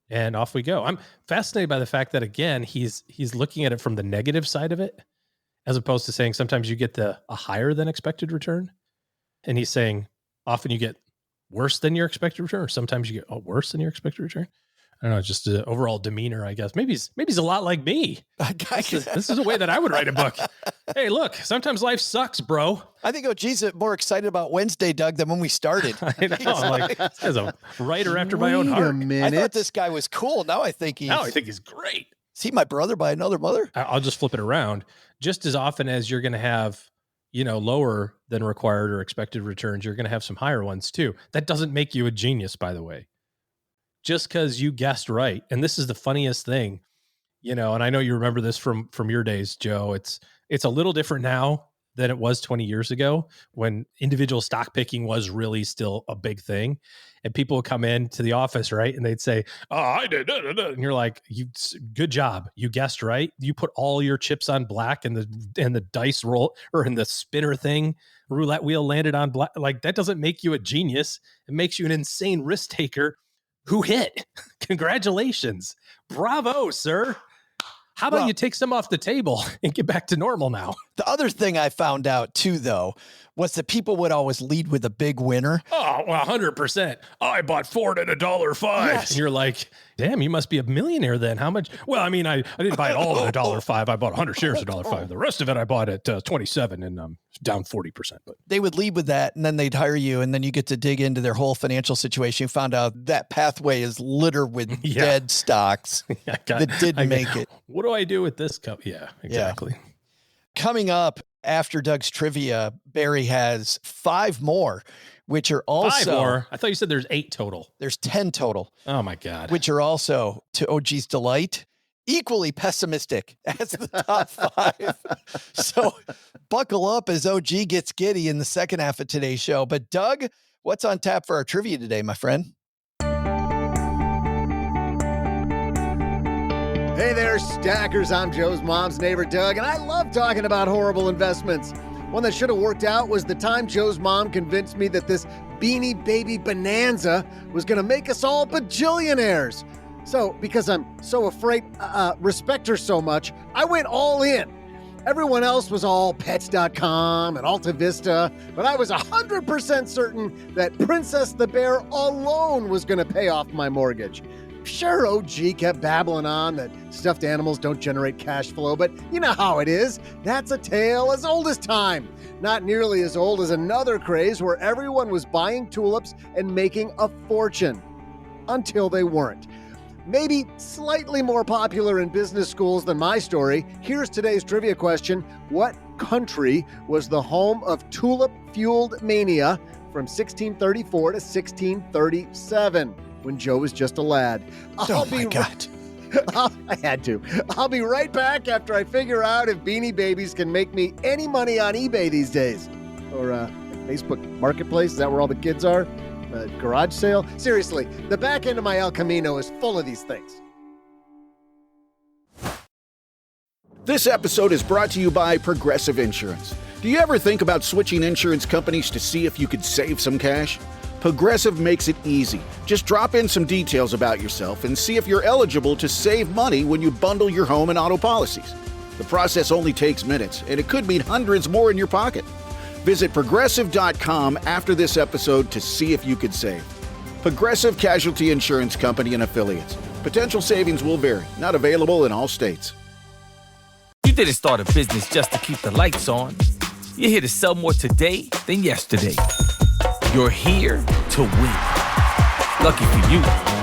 Speaker 5: And off we go. I'm fascinated by the fact that, again, he's looking at it from the negative side of it, as opposed to saying sometimes you get a higher than expected return. And he's saying often you get worse than your expected return, or sometimes you get worse than your expected return. I don't know, just the overall demeanor, I guess. Maybe he's a lot like me. This is a way that I would write a book. Hey, look, sometimes life sucks, bro.
Speaker 3: I think OG's more excited about Wednesday, Doug, than when we started.
Speaker 5: I know. Like, this guy's a writer after my own heart.
Speaker 3: I thought this guy was cool. Now I think
Speaker 5: he's great.
Speaker 3: Is he my brother by another mother?
Speaker 5: I'll just flip it around. Just as often as you're going to have, lower than required or expected returns, you're going to have some higher ones too. That doesn't make you a genius, by the way. Just because you guessed right. And this is the funniest thing, and I know you remember this from your days, Joe. It's a little different now than it was 20 years ago when individual stock picking was really still a big thing. And people would come in the office, right? And they'd say, "Oh, I did." And you're like, good job. You guessed right. You put all your chips on black and the dice roll or in the spinner thing, roulette wheel landed on black. Like, that doesn't make you a genius. It makes you an insane risk taker who hit. Congratulations. Bravo, sir. How about you take some off the table and get back to normal now?
Speaker 3: The other thing I found out too, though, was that people would always lead with a big winner.
Speaker 5: Oh, 100%. I bought Ford at $1.05.
Speaker 3: Yes.
Speaker 5: And you're like, damn, you must be a millionaire then. How much? Well, I mean, I didn't buy it all at $1.05. I bought 100 shares at $1.05. The rest of it I bought at 27 and down 40%. But
Speaker 3: they would lead with that, and then they'd hire you, and then you get to dig into their whole financial situation. You found out that pathway is littered with dead stocks that didn't make it.
Speaker 5: What do I do with this cup? Yeah, exactly.
Speaker 3: Yeah. Coming up after Doug's trivia, Barry has 5 more, which are also...
Speaker 5: 5 more? I thought you said there's 8 total.
Speaker 3: There's 10 total.
Speaker 5: Oh, my God.
Speaker 3: Which are also, to OG's delight, equally pessimistic as the top 5. So buckle up as OG gets giddy in the second half of today's show. But Doug, what's on tap for our trivia today, my friend?
Speaker 4: Hey there, stackers. I'm Joe's mom's neighbor, Doug, and I love talking about horrible investments. One that should have worked out was the time Joe's mom convinced me that this Beanie Baby bonanza was going to make us all bajillionaires. So, because I'm so afraid, respect her so much, I went all in. Everyone else was all Pets.com and Alta Vista, but I was 100% certain that Princess the Bear alone was going to pay off my mortgage. Sure, OG kept babbling on that stuffed animals don't generate cash flow, but you know how it is. That's a tale as old as time. Not nearly as old as another craze where everyone was buying tulips and making a fortune. Until they weren't. Maybe slightly more popular in business schools than my story. Here's today's trivia question. What country was the home of tulip-fueled mania from 1634 to 1637? When Joe was just a lad.
Speaker 3: Oh my God.
Speaker 4: I had to. I'll be right back after I figure out if Beanie Babies can make me any money on eBay these days. Or Facebook Marketplace, is that where all the kids are? Garage sale? Seriously, the back end of my El Camino is full of these things.
Speaker 8: This episode is brought to you by Progressive Insurance. Do you ever think about switching insurance companies to see if you could save some cash? Progressive makes it easy. Just drop in some details about yourself and see if you're eligible to save money when you bundle your home and auto policies. The process only takes minutes, and it could mean hundreds more in your pocket. Visit Progressive.com after this episode to see if you could save. Progressive Casualty Insurance Company and Affiliates. Potential savings will vary. Not available in all states.
Speaker 9: You didn't start a business just to keep the lights on. You're here to sell more today than yesterday. You're here to win. Lucky for you,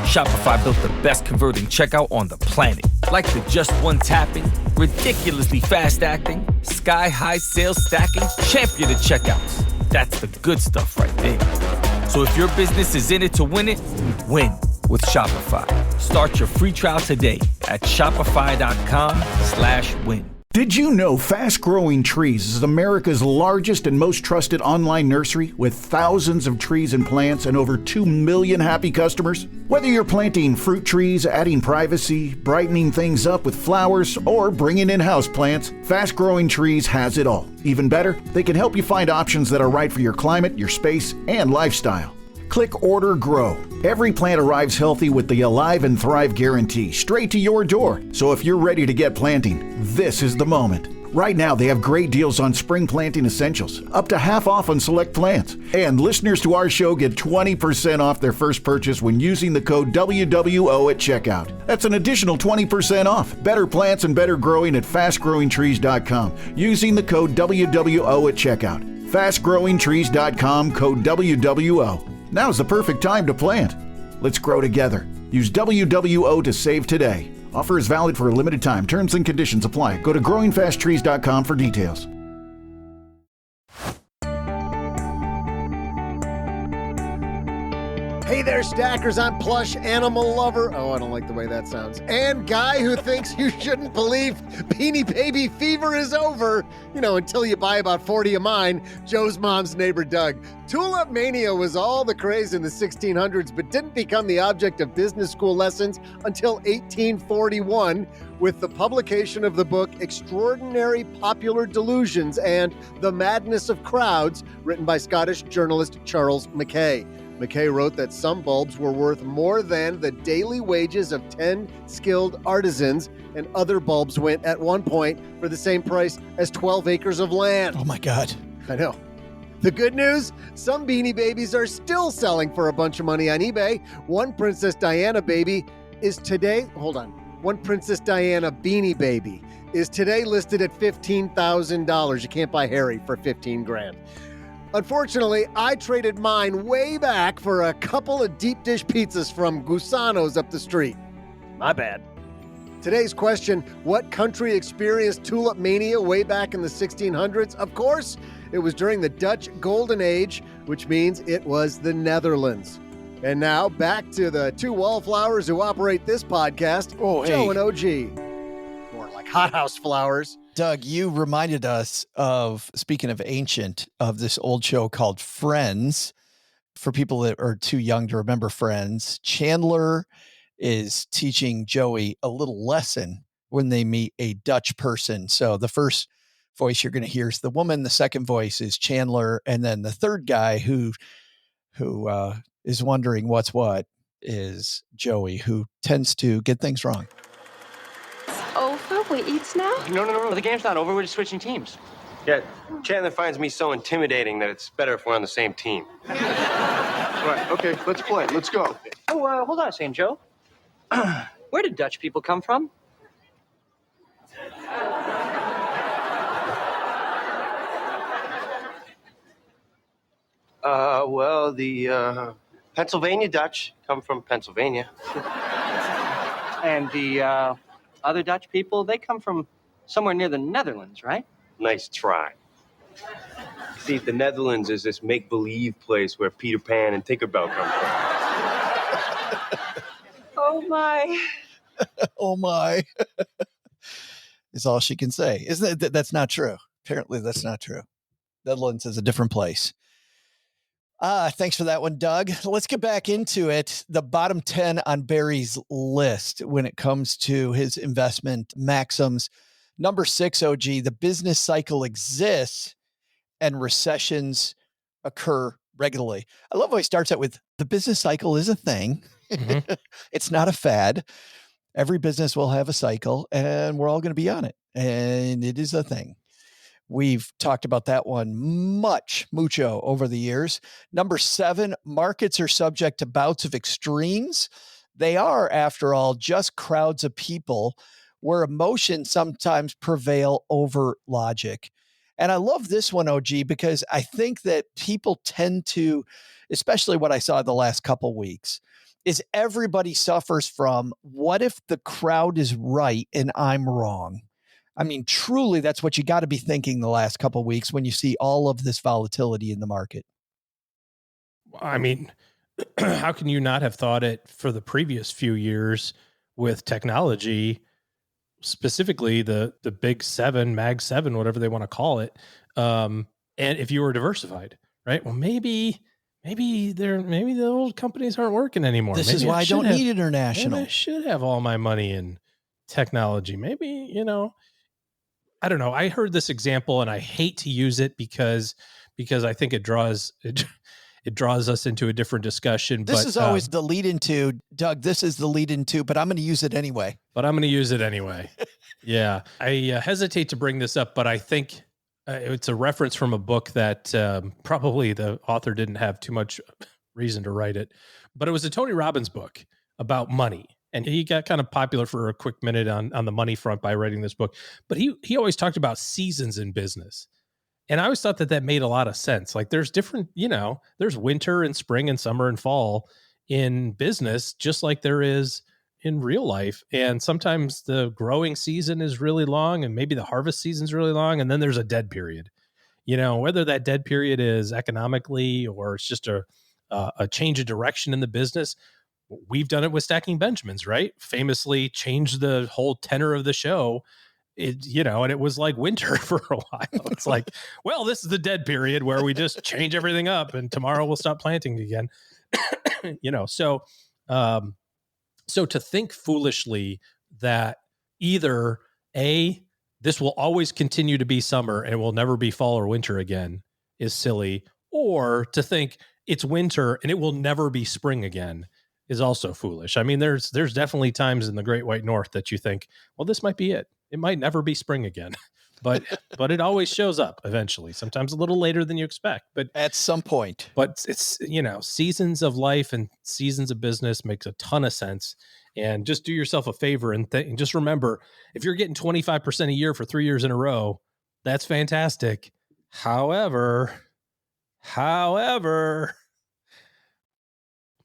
Speaker 9: Shopify built the best converting checkout on the planet. Like the just one tapping, ridiculously fast acting, sky-high sales stacking, champion of checkouts. That's the good stuff right there. So if your business is in it to win it, win with Shopify. Start your free trial today at shopify.com/win.
Speaker 8: Did you know Fast Growing Trees is America's largest and most trusted online nursery with thousands of trees and plants and over 2 million happy customers? Whether you're planting fruit trees, adding privacy, brightening things up with flowers, or bringing in houseplants, Fast Growing Trees has it all. Even better, they can help you find options that are right for your climate, your space, and lifestyle. Click Order Grow. Every plant arrives healthy with the Alive and Thrive guarantee straight to your door. So if you're ready to get planting, this is the moment. Right now, they have great deals on spring planting essentials, up to half off on select plants. And listeners to our show get 20% off their first purchase when using the code WWO at checkout. That's an additional 20% off. Better plants and better growing at fastgrowingtrees.com using the code WWO at checkout. Fastgrowingtrees.com, code WWO. Now's the perfect time to plant. Let's grow together. Use WWO to save today. Offer is valid for a limited time. Terms and conditions apply. Go to growingfasttrees.com for details.
Speaker 4: Hey there, stackers. I'm Plush Animal Lover. Oh, I don't like the way that sounds. And guy who thinks you shouldn't believe Beanie Baby fever is over, until you buy about 40 of mine, Joe's mom's neighbor Doug. Tulip mania was all the craze in the 1600s, but didn't become the object of business school lessons until 1841 with the publication of the book Extraordinary Popular Delusions and The Madness of Crowds, written by Scottish journalist Charles Mackay. Mackay wrote that some bulbs were worth more than the daily wages of 10 skilled artisans, and other bulbs went at one point for the same price as 12 acres of land.
Speaker 3: Oh my God.
Speaker 4: I know. The good news, some Beanie Babies are still selling for a bunch of money on eBay. One Princess Diana baby is today, one Princess Diana Beanie Baby is today listed at $15,000. You can't buy Harry for 15 grand. Unfortunately, I traded mine way back for a couple of deep dish pizzas from Gusano's up the street. My bad. Today's question, what country experienced tulip mania way back in the 1600s? Of course, it was during the Dutch Golden Age, which means it was the Netherlands. And now, back to the two wallflowers who operate this podcast, Joe and OG. More like hothouse flowers.
Speaker 3: Doug, you reminded us of, speaking of ancient, of this old show called Friends. For people that are too young to remember Friends, Chandler is teaching Joey a little lesson when they meet a Dutch person. So the first voice you're going to hear is the woman. The second voice is Chandler. And then the third guy who is wondering what's what is Joey, who tends to get things wrong.
Speaker 10: Over? We eat now?
Speaker 11: No. The game's not over. We're just switching teams.
Speaker 12: Yeah, Chandler finds me so intimidating that it's better if we're on the same team.
Speaker 13: Right, okay, let's play. Let's go.
Speaker 11: Oh, hold on a second, Joe. Where did Dutch people come from?
Speaker 12: Well, the Pennsylvania Dutch come from Pennsylvania.
Speaker 11: And the other Dutch people, they come from somewhere near the Netherlands, right?
Speaker 12: Nice try. See, the Netherlands is this make-believe place where Peter Pan and Tinkerbell come from.
Speaker 10: Oh, my.
Speaker 3: Oh, my. Is all she can say. Isn't it? That's not true. Apparently, that's not true. Netherlands is a different place. Thanks for that one, Doug. Let's get back into it. The bottom 10 on Barry's list when it comes to his investment maxims. Number 6, OG, the business cycle exists and recessions occur regularly. I love how he starts out with the business cycle is a thing. Mm-hmm. It's not a fad. Every business will have a cycle and we're all going to be on it. And it is a thing. We've talked about that one mucho over the years. Number 7, markets are subject to bouts of extremes. They are, after all, just crowds of people where emotions sometimes prevail over logic. And I love this one, OG, because I think that people tend to, especially what I saw the last couple weeks, is everybody suffers from, what if the crowd is right and I'm wrong? I mean, truly, that's what you got to be thinking the last couple of weeks when you see all of this volatility in the market.
Speaker 5: I mean, how can you not have thought it for the previous few years with technology, specifically the Big 7, Mag 7, whatever they want to call it. And if you were diversified, right? Well, maybe the old companies aren't working anymore.
Speaker 3: This
Speaker 5: maybe
Speaker 3: is why I don't need international.
Speaker 5: Maybe I should have all my money in technology. Maybe, I don't know. I heard this example and I hate to use it because I think it draws us into a different discussion.
Speaker 3: This is always the lead into, Doug, this is the lead into, but I'm going to use it anyway.
Speaker 5: Yeah. I hesitate to bring this up, but I think it's a reference from a book that probably the author didn't have too much reason to write it, but it was a Tony Robbins book about money. And he got kind of popular for a quick minute on the money front by writing this book. But he always talked about seasons in business. And I always thought that made a lot of sense. Like there's different, there's winter and spring and summer and fall in business, just like there is in real life. And sometimes the growing season is really long and maybe the harvest season is really long. And then there's a dead period, whether that dead period is economically or it's just a change of direction in the business. We've done it with Stacking Benjamins, right? Famously changed the whole tenor of the show. And it was like winter for a while. It's like, well, this is the dead period where we just change everything up and tomorrow we'll stop planting again. So to think foolishly that either this will always continue to be summer and it will never be fall or winter again is silly, or to think it's winter and it will never be spring again is also foolish. I mean, there's definitely times in the Great White North that you think, well, this might be it. It might never be spring again, but it always shows up eventually, sometimes a little later than you expect, but
Speaker 3: at some point.
Speaker 5: But it's, seasons of life and seasons of business makes a ton of sense. And just do yourself a favor and just remember, if you're getting 25% a year for 3 years in a row, that's fantastic. However,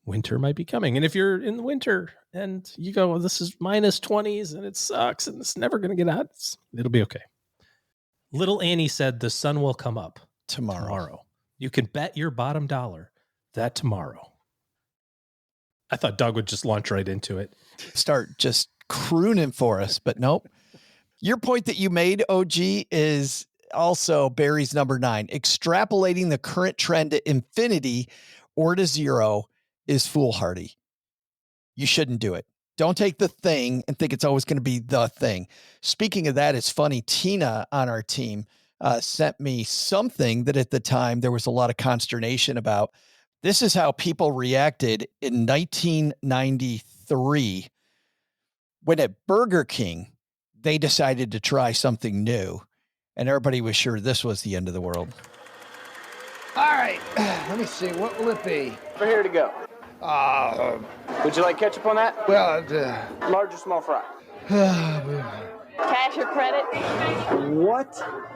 Speaker 5: winter might be coming. And if you're in the winter and you go, well, this is minus 20s and it sucks and it's never going to get out, it'll be okay. Little Annie said the sun will come up tomorrow. You can bet your bottom dollar that tomorrow. I thought Doug would just launch right into it.
Speaker 3: Start just crooning for us, but nope. Your point that you made, OG, is also Barry's number 9. Extrapolating the current trend to infinity or to zero is foolhardy. You shouldn't do it. Don't take the thing and think it's always going to be the thing. Speaking of that, it's funny. Tina on our team sent me something that at the time there was a lot of consternation about. This is how people reacted in 1993 when at Burger King, they decided to try something new and everybody was sure this was the end of the world.
Speaker 14: All right, let me see. What will it be?
Speaker 15: We're here to go. Would you like ketchup on that?
Speaker 14: Well,
Speaker 15: large or small fry?
Speaker 10: Cash or credit?
Speaker 4: What?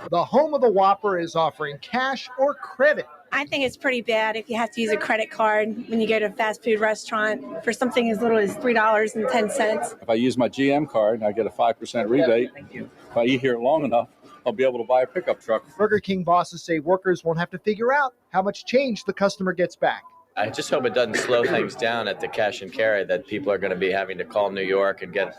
Speaker 4: The home of the Whopper is offering cash or credit.
Speaker 16: I think it's pretty bad if you have to use a credit card when you go to a fast food restaurant for something as little as $3.10.
Speaker 17: If I use my GM card, I get a 5% rebate. Thank you. If I eat here long enough, I'll be able to buy a pickup truck.
Speaker 4: Burger King bosses say workers won't have to figure out how much change the customer gets back.
Speaker 18: I just hope it doesn't slow things down at the cash and carry, that people are going to be having to call New York and get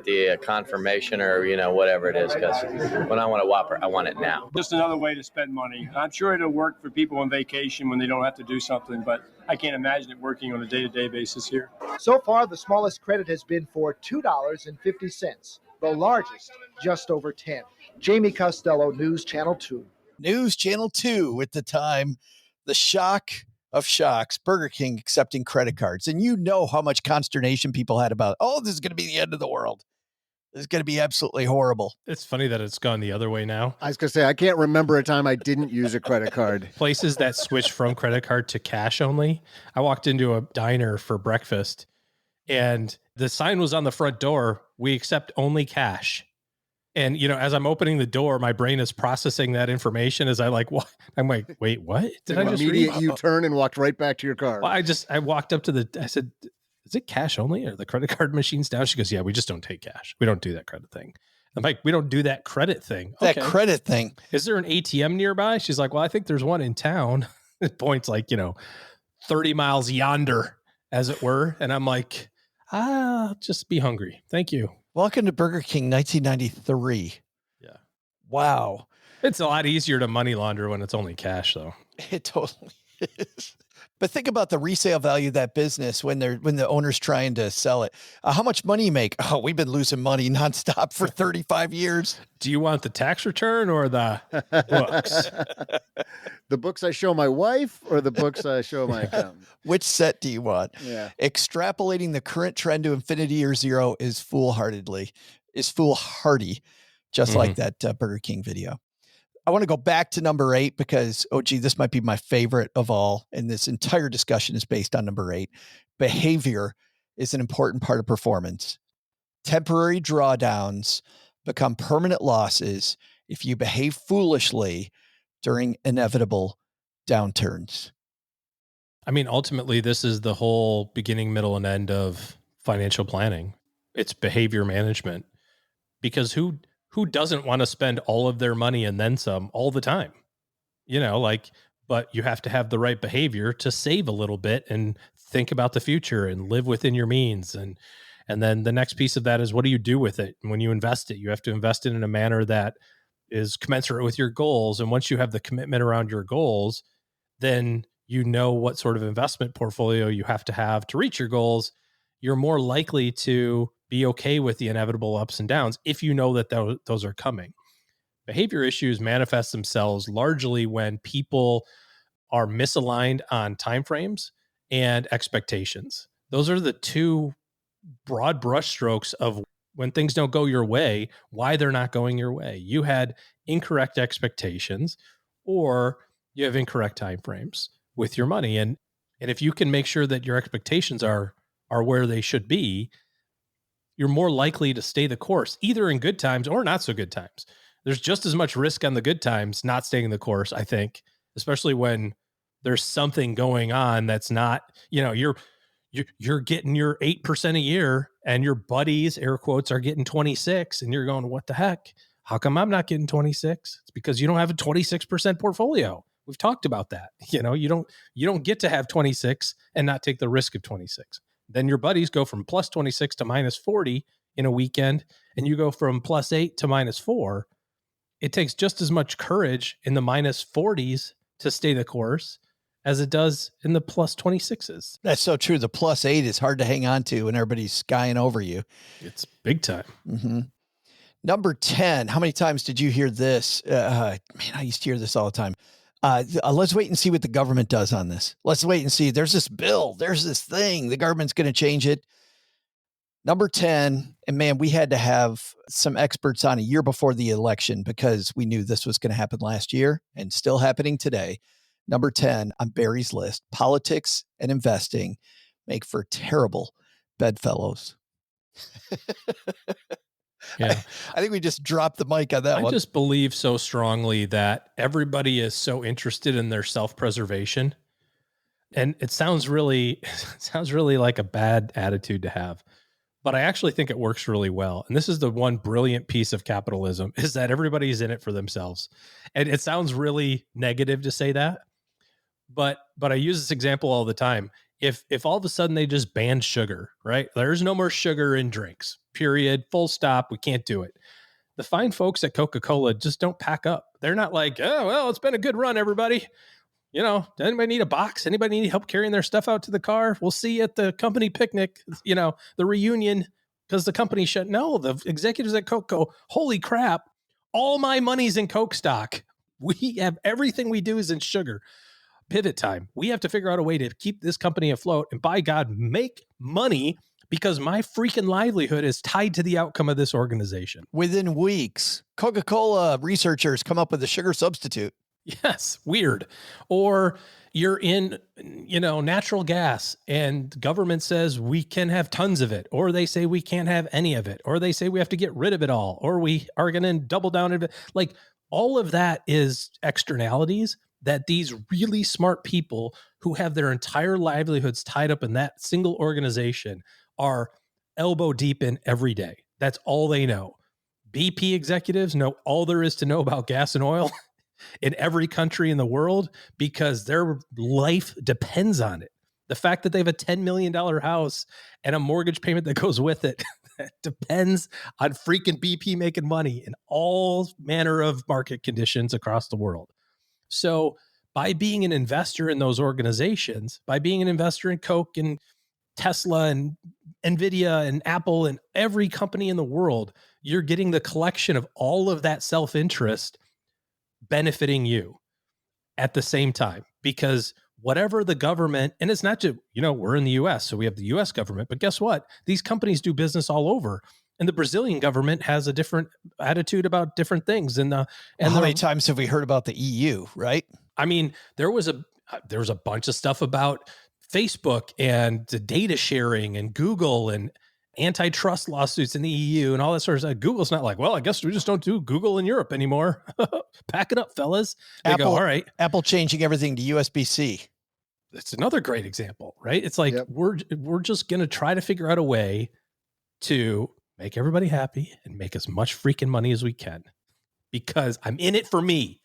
Speaker 18: the confirmation or, whatever it is. Because when I want a Whopper, I want it now.
Speaker 19: Just another way to spend money. I'm sure it'll work for people on vacation when they don't have to do something, but I can't imagine it working on a day-to-day basis here.
Speaker 4: So far, the smallest credit has been for $2.50. The largest, just over 10. Jamie Costello, News Channel 2.
Speaker 3: News Channel 2 at the time. The shock of shocks, Burger King accepting credit cards. And you know how much consternation people had about, this is going to be the end of the world. This is going to be absolutely horrible.
Speaker 5: It's funny that it's gone the other way now.
Speaker 4: I was going to say, I can't remember a time I didn't use a credit card.
Speaker 5: Places that switch from credit card to cash only. I walked into a diner for breakfast and the sign was on the front door, we accept only cash. And, as I'm opening the door, my brain is processing that information as what? I'm like, wait, what? Did I just
Speaker 4: immediate U-turn and walked right back to your car?
Speaker 5: Well, I walked up to I said, is it cash only? Are the credit card machines down? She goes, yeah, we just don't take cash. We don't do that credit thing. I'm like, we don't do that credit thing.
Speaker 3: That credit thing.
Speaker 5: Is there an ATM nearby? She's like, well, I think there's one in town. It points 30 miles yonder, as it were. And I'm like, just be hungry. Thank you.
Speaker 3: Welcome to Burger King 1993.
Speaker 5: Yeah.
Speaker 3: Wow.
Speaker 5: It's a lot easier to money launder when it's only cash, though.
Speaker 3: It totally is. But think about the resale value of that business when the owner's trying to sell it. How much money you make? Oh, we've been losing money nonstop for 35 years.
Speaker 5: Do you want the tax return or the books?
Speaker 4: The books I show my wife or the books I show my accountant?
Speaker 3: Which set do you want?
Speaker 4: Yeah.
Speaker 3: Extrapolating the current trend to infinity or zero is foolhardily. is foolhardy, just like that Burger King video. I want to go back to number 8 because, this might be my favorite of all. And this entire discussion is based on number 8. Behavior is an important part of performance. Temporary drawdowns become permanent losses if you behave foolishly during inevitable downturns.
Speaker 5: I mean, ultimately, this is the whole beginning, middle, and end of financial planning. It's behavior management. Because who doesn't want to spend all of their money and then some all the time? But you have to have the right behavior to save a little bit and think about the future and live within your means. And then the next piece of that is, what do you do with it? And when you invest it, you have to invest it in a manner that is commensurate with your goals. And once you have the commitment around your goals, then you know what sort of investment portfolio you have to reach your goals. You're more likely to be okay with the inevitable ups and downs if you know that those are coming. Behavior issues manifest themselves largely when people are misaligned on timeframes and expectations. Those are the two broad brushstrokes of when things don't go your way, why they're not going your way. You had incorrect expectations, or you have incorrect timeframes with your money. And if you can make sure that your expectations are where they should be, you're more likely to stay the course, either in good times or not so good times. There's just as much risk on the good times not staying the course, I think, especially when there's something going on that's not, you're getting your 8% a year and your buddies, air quotes, are getting 26, and you're going, what the heck? How come I'm not getting 26? It's because you don't have a 26% portfolio. We've talked about that. You don't get to have 26 and not take the risk of 26. Then your buddies go from plus 26 to minus 40 in a weekend, and you go from plus 8 to minus 4. It takes just as much courage in the minus 40s to stay the course as it does in the plus 26s.
Speaker 3: That's so true. The plus 8 is hard to hang on to when everybody's skying over you.
Speaker 5: It's big time.
Speaker 3: Mm-hmm. Number 10. How many times did you hear this? I used to hear this all the time. Let's wait and see what the government does on this. Let's wait and see. There's this bill. There's this thing. The government's going to change it. Number 10. And man, we had to have some experts on a year before the election because we knew this was going to happen last year and still happening today. Number 10 on Barry's list, politics and investing make for terrible bedfellows.
Speaker 5: Yeah.
Speaker 3: I think we just dropped the mic on that one.
Speaker 5: I just believe so strongly that everybody is so interested in their self-preservation. And it sounds really like a bad attitude to have. But I actually think it works really well. And this is the one brilliant piece of capitalism, is that everybody's in it for themselves. And it sounds really negative to say that. But I use this example all the time. If all of a sudden they just banned sugar, right? There's no more sugar in drinks, period, full stop. We can't do it. The fine folks at Coca-Cola just don't pack up. They're not like, oh, well, it's been a good run, everybody. Does anybody need a box? Anybody need help carrying their stuff out to the car? We'll see you at the company picnic, the reunion, because the company shut. No, the executives at Coke go, holy crap, all my money's in Coke stock. We have everything we do is in sugar. Pivot time. We have to figure out a way to keep this company afloat and, by God, make money, because my freaking livelihood is tied to the outcome of this organization.
Speaker 3: Within weeks, Coca-Cola researchers come up with a sugar substitute.
Speaker 5: Yes, weird. Or you're in, natural gas, and government says we can have tons of it, or they say we can't have any of it, or they say we have to get rid of it all, or we are going to double down on it. Like, all of that is externalities that these really smart people who have their entire livelihoods tied up in that single organization are elbow deep in every day. That's all they know. BP executives know all there is to know about gas and oil in every country in the world because their life depends on it. The fact that they have a $10 million house and a mortgage payment that goes with it depends on freaking BP making money in all manner of market conditions across the world. So by being an investor in those organizations, by being an investor in Coke and Tesla and NVIDIA and Apple and every company in the world, you're getting the collection of all of that self-interest benefiting you at the same time. Because whatever the government, and it's not just, we're in the US, so we have the US government, but guess what? These companies do business all over. And the Brazilian government has a different attitude about different things. And
Speaker 3: how many times have we heard about the EU, right?
Speaker 5: I mean, there was a bunch of stuff about Facebook and the data sharing and Google and antitrust lawsuits in the EU and all that sort of stuff. Google's not like, well, I guess we just don't do Google in Europe anymore. Pack it up, fellas. They go, all right.
Speaker 3: Apple changing everything to USB-C.
Speaker 5: That's another great example, right? It's like, we're just going to try to figure out a way to make everybody happy and make as much freaking money as we can, because I'm in it for me.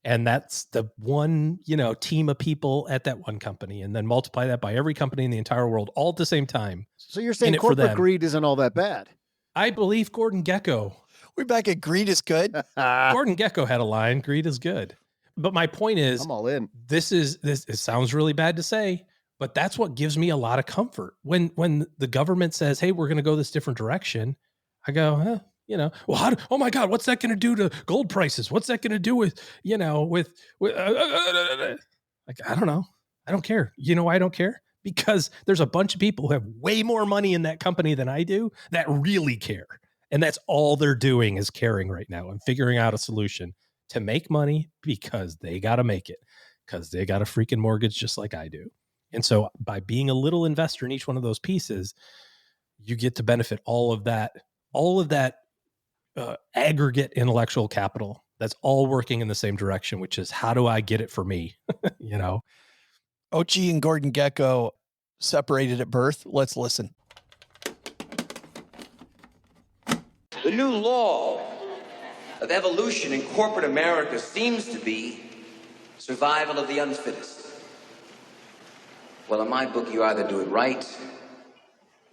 Speaker 5: And that's the one, team of people at that one company, and then multiply that by every company in the entire world all at the same time.
Speaker 4: So you're saying corporate greed isn't all that bad?
Speaker 5: I believe Gordon Gekko.
Speaker 3: We're back at greed is good.
Speaker 5: Gordon Gekko had a line, greed is good. But my point is,
Speaker 4: I'm all in.
Speaker 5: This it sounds really bad to say, but that's what gives me a lot of comfort. When the government says, hey, we're going to go this different direction, I go, well, oh my God, what's that going to do to gold prices? What's that going to do with like, I don't know. I don't care. You know why I don't care? Because there's a bunch of people who have way more money in that company than I do that really care. And that's all they're doing is caring right now and figuring out a solution to make money, because they got to make it, because they got a freaking mortgage just like I do. And so by being a little investor in each one of those pieces, you get to benefit all of that aggregate intellectual capital that's all working in the same direction, which is, how do I get it for me?
Speaker 3: OG and Gordon Gekko separated at birth. Let's listen.
Speaker 20: The new law of evolution in corporate America seems to be survival of the unfittest. Well, in my book, you either do it right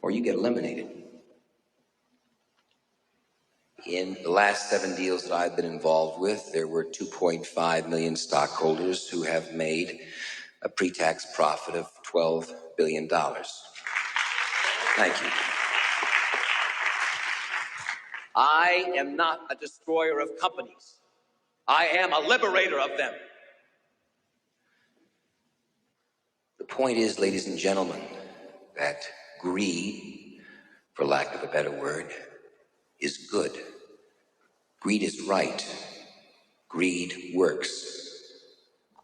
Speaker 20: or you get eliminated. In the last 7 deals that I've been involved with, there were 2.5 million stockholders who have made a pre-tax profit of $12 billion. Thank you. I am not a destroyer of companies. I am a liberator of them. The point is, ladies and gentlemen, that greed, for lack of a better word, is good. Greed is right. Greed works.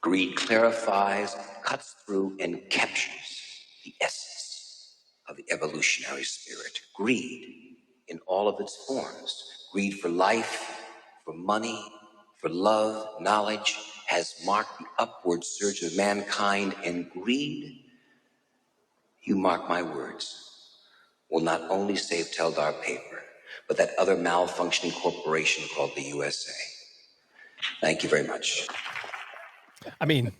Speaker 20: Greed clarifies, cuts through, and captures the essence of the evolutionary spirit. Greed in all of its forms. Greed for life, for money, for love, knowledge, has marked the upward surge of mankind, and greed, you mark my words, will not only save Teldar Paper, but that other malfunctioning corporation called the USA. Thank you very much.
Speaker 5: I mean,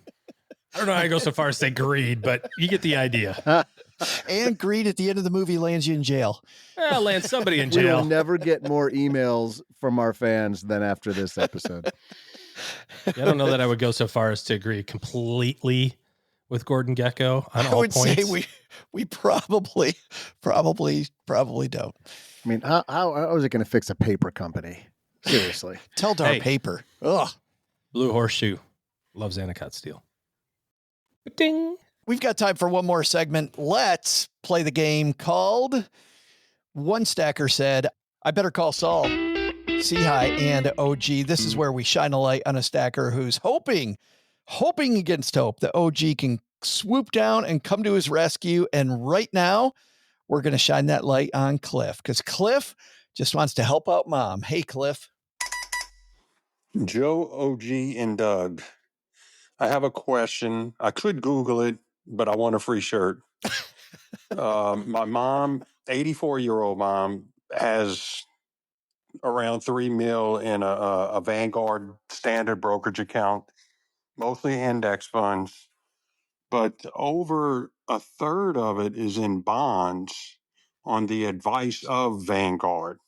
Speaker 5: I don't know how I go so far as to say greed, but you get the idea.
Speaker 3: And greed at the end of the movie lands you in jail.
Speaker 5: Lands somebody in
Speaker 4: We
Speaker 5: jail.
Speaker 4: will never get more emails from our fans than after this episode.
Speaker 5: I don't know that I would go so far as to agree completely with Gordon Gekko on all
Speaker 3: I would
Speaker 5: points.
Speaker 3: say we probably don't.
Speaker 4: I mean, how is it going to fix a paper company? Seriously.
Speaker 3: Teldar Paper. Ugh.
Speaker 5: Blue Horseshoe loves Anacott Steel. Ding.
Speaker 3: We've got time for one more segment. Let's play the game called One Stacker Said, I Better Call Saul. C-High and OG. This is where we shine a light on a stacker who's hoping against hope that OG can swoop down and come to his rescue. And right now, we're going to shine that light on Cliff, because Cliff just wants to help out Mom. Hey, Cliff.
Speaker 21: Joe, OG, and Doug, I have a question. I could Google it, but I want a free shirt. My mom, 84-year-old mom, has around $3 million in a Vanguard standard brokerage account, mostly index funds, but over a third of it is in bonds on the advice of Vanguard.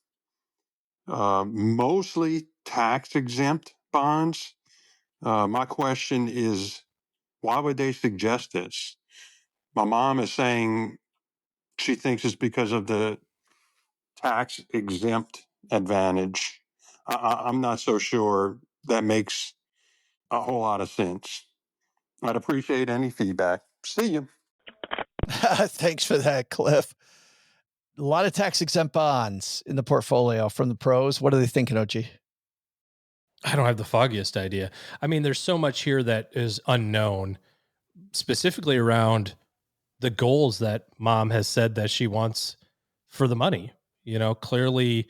Speaker 21: Mostly tax-exempt bonds. My question is, why would they suggest this? My mom is saying she thinks it's because of the tax-exempt advantage. I'm not so sure that makes a whole lot of sense. I'd appreciate any feedback. See you.
Speaker 3: Thanks for that, Cliff. A lot of tax exempt bonds in the portfolio from the pros. What are they thinking, OG?
Speaker 5: I don't have the foggiest idea. I mean, there's so much here that is unknown, specifically around the goals that mom has said that she wants for the money. You know, clearly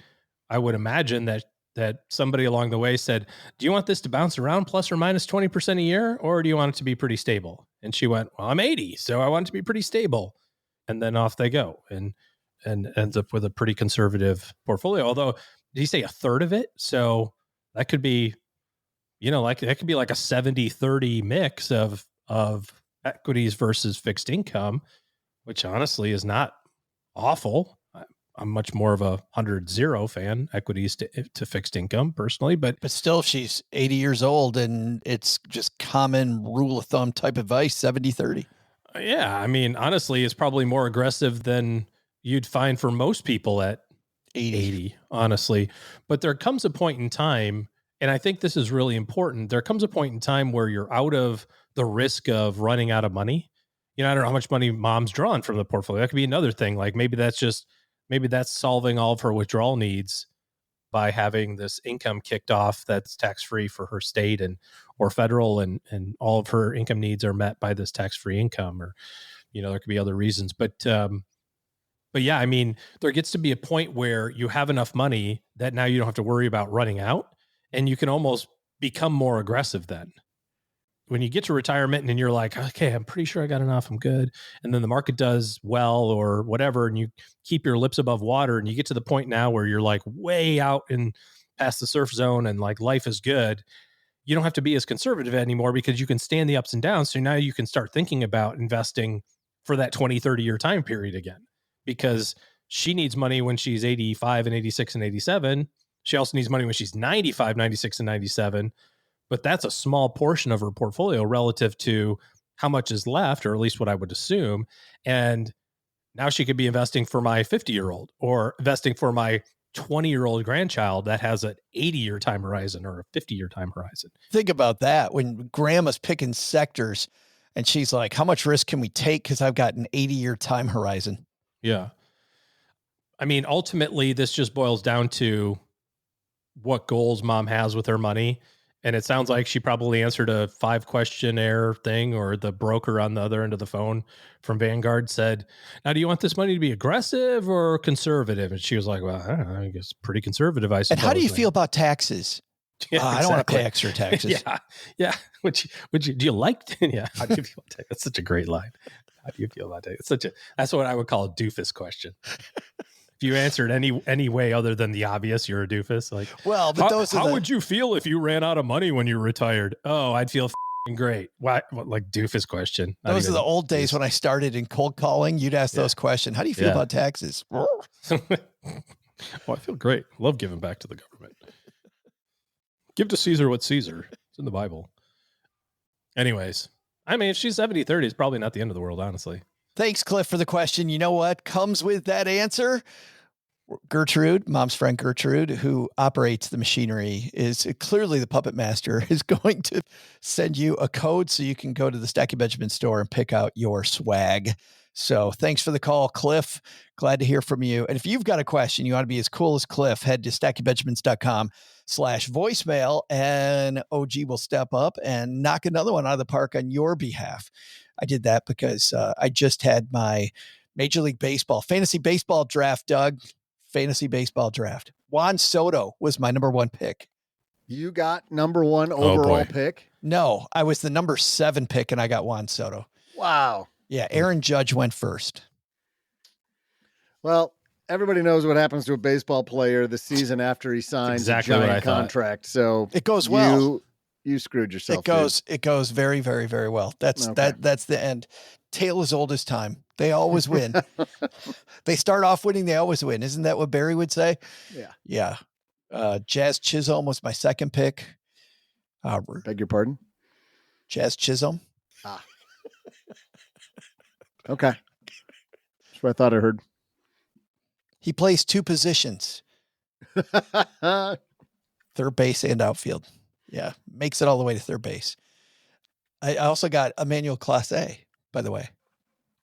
Speaker 5: I would imagine that somebody along the way said, do you want this to bounce around plus or minus 20% a year, or do you want it to be pretty stable? And she went, well, I'm 80, so I want it to be pretty stable. And then off they go and ends up with a pretty conservative portfolio. Although, did he say a third of it? So that could be, you know, like that could be like a 70-30 mix of equities versus fixed income, which honestly is not awful. I'm much more of a 100-0 fan, equities to fixed income personally, but
Speaker 3: still, she's 80 years old and it's just common rule of thumb type advice, 70-30.
Speaker 5: Yeah. I mean, honestly, it's probably more aggressive than you'd find for most people at 80, honestly. But there comes a point in time, and I think this is really important. There comes a point in time where you're out of the risk of running out of money. You know, I don't know how much money mom's drawn from the portfolio. That could be another thing. Like maybe that's solving all of her withdrawal needs by having this income kicked off that's tax-free for her state or federal, and all of her income needs are met by this tax-free income, or, you know, there could be other reasons. But yeah, I mean, there gets to be a point where you have enough money that now you don't have to worry about running out, and you can almost become more aggressive then. When you get to retirement and you're like, okay, I'm pretty sure I got enough, I'm good. And then the market does well or whatever, and you keep your lips above water, and you get to the point now where you're like way out in past the surf zone and like life is good. You don't have to be as conservative anymore because you can stand the ups and downs. So now you can start thinking about investing for that 20, 30 year time period again, because she needs money when she's 85 and 86 and 87. She also needs money when she's 95, 96 and 97. But that's a small portion of her portfolio relative to how much is left, or at least what I would assume. And now she could be investing for my 50-year-old or investing for my 20-year-old grandchild that has an 80-year time horizon or a 50-year time horizon.
Speaker 3: Think about that. When grandma's picking sectors and she's like, how much risk can we take? Because I've got an 80-year time horizon.
Speaker 5: Yeah. I mean, ultimately, this just boils down to what goals mom has with her money. And it sounds like she probably answered a 5-questionnaire thing, or the broker on the other end of the phone from Vanguard said, now, do you want this money to be aggressive or conservative? And she was like, well, I don't know, I guess pretty conservative, I suppose.
Speaker 3: And how do you feel about taxes?
Speaker 5: Yeah,
Speaker 3: I don't want to pay extra taxes.
Speaker 5: Yeah. Yeah. Would you, do you like, yeah. How do you feel about taxes? That's such a great line. How do you feel about taxes? That's what I would call a doofus question. If you answered any way other than the obvious, you're a doofus. Like,
Speaker 3: well, but
Speaker 5: how would you feel if you ran out of money when you retired? Oh, I'd feel great. What like doofus question?
Speaker 3: Those are the old days when I started in cold calling. You'd ask those questions. How do you feel about taxes?
Speaker 5: Well, I feel great. Love giving back to the government. Give to Caesar what Caesar. It's in the Bible. Anyways, I mean, if she's 70-30, it's probably not the end of the world, honestly.
Speaker 3: Thanks, Cliff, for the question. You know what comes with that answer? Gertrude, mom's friend Gertrude, who operates the machinery, is clearly the puppet master, is going to send you a code so you can go to the Stacky Benjamin store and pick out your swag. So thanks for the call, Cliff. Glad to hear from you. And if you've got a question, you want to be as cool as Cliff, head to stackybenjamins.com/voicemail, and OG will step up and knock another one out of the park on your behalf. I did that because I just had my Major League Baseball, fantasy baseball draft, Doug. Fantasy baseball draft. Juan Soto was my number 1 pick.
Speaker 4: You got number 1 overall pick?
Speaker 3: No, I was the number 7 pick, and I got Juan Soto.
Speaker 4: Wow.
Speaker 3: Yeah, Aaron Judge went first.
Speaker 4: Well, everybody knows what happens to a baseball player the season after he signs a giant contract. So
Speaker 3: it goes well.
Speaker 4: You screwed yourself.
Speaker 3: It goes very, very, very well. That's the end. Tale as old as time. They always win. They start off winning. They always win. Isn't that what Barry would say?
Speaker 4: Yeah.
Speaker 3: Yeah. Jazz Chisholm was my second pick.
Speaker 4: Beg your pardon?
Speaker 3: Jazz Chisholm.
Speaker 4: Okay. That's what I thought I heard.
Speaker 3: He plays 2 positions. Third base and outfield. Yeah. Makes it all the way to third base. I also got Emmanuel Clase, by the way.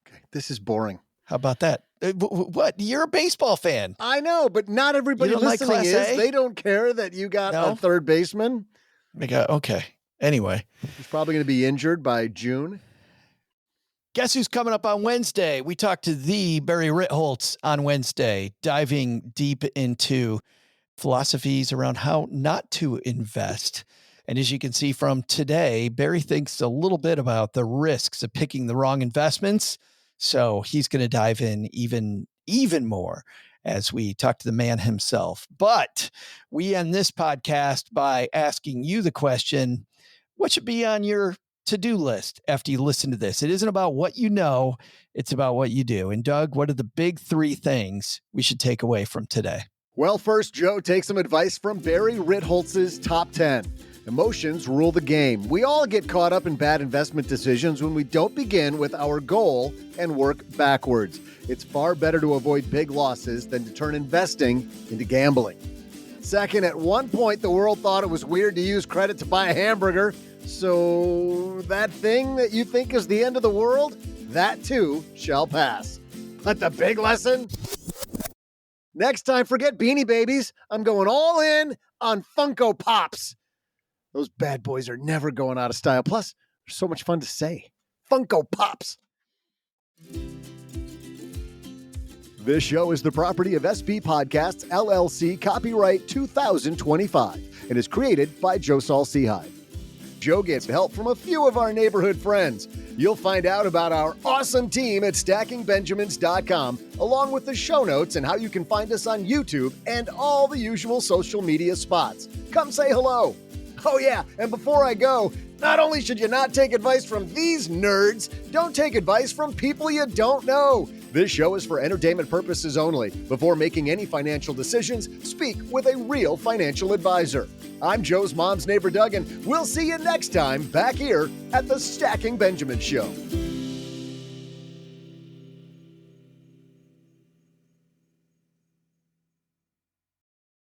Speaker 4: Okay. This is boring.
Speaker 3: How about that? What? You're a baseball fan.
Speaker 4: I know, but not everybody
Speaker 3: You don't like
Speaker 4: listening
Speaker 3: Class
Speaker 4: is.
Speaker 3: A?
Speaker 4: They don't care that you got
Speaker 3: No?
Speaker 4: a third baseman.
Speaker 3: Okay. Anyway.
Speaker 4: He's probably going to be injured by June.
Speaker 3: Guess who's coming up on Wednesday? We talked to the Barry Ritholtz on Wednesday, diving deep into philosophies around how not to invest. And as you can see from today, Barry thinks a little bit about the risks of picking the wrong investments. So he's going to dive in even more as we talk to the man himself. But we end this podcast by asking you the question, what should be on your to-do list after you listen to this? It isn't about what you know, it's about what you do. And Doug, what are the big 3 things we should take away from today?
Speaker 4: Well, first, Joe, take some advice from Barry Ritholtz's Top 10. Emotions rule the game. We all get caught up in bad investment decisions when we don't begin with our goal and work backwards. It's far better to avoid big losses than to turn investing into gambling. Second, at one point, the world thought it was weird to use credit to buy a hamburger. So that thing that you think is the end of the world, that too shall pass. But the big lesson? Next time, forget Beanie Babies. I'm going all in on Funko Pops. Those bad boys are never going out of style. Plus, they're so much fun to say. Funko Pops. This show is the property of SB Podcasts, LLC, copyright 2025, and is created by Joe Saul Seehive. Joe gets help from a few of our neighborhood friends. You'll find out about our awesome team at stackingbenjamins.com, along with the show notes and how you can find us on YouTube and all the usual social media spots. Come say hello. Oh yeah, and before I go, not only should you not take advice from these nerds, don't take advice from people you don't know. This show is for entertainment purposes only. Before making any financial decisions, speak with a real financial advisor. I'm Joe's mom's neighbor, Doug, and we'll see you next time back here at the Stacking Benjamin Show.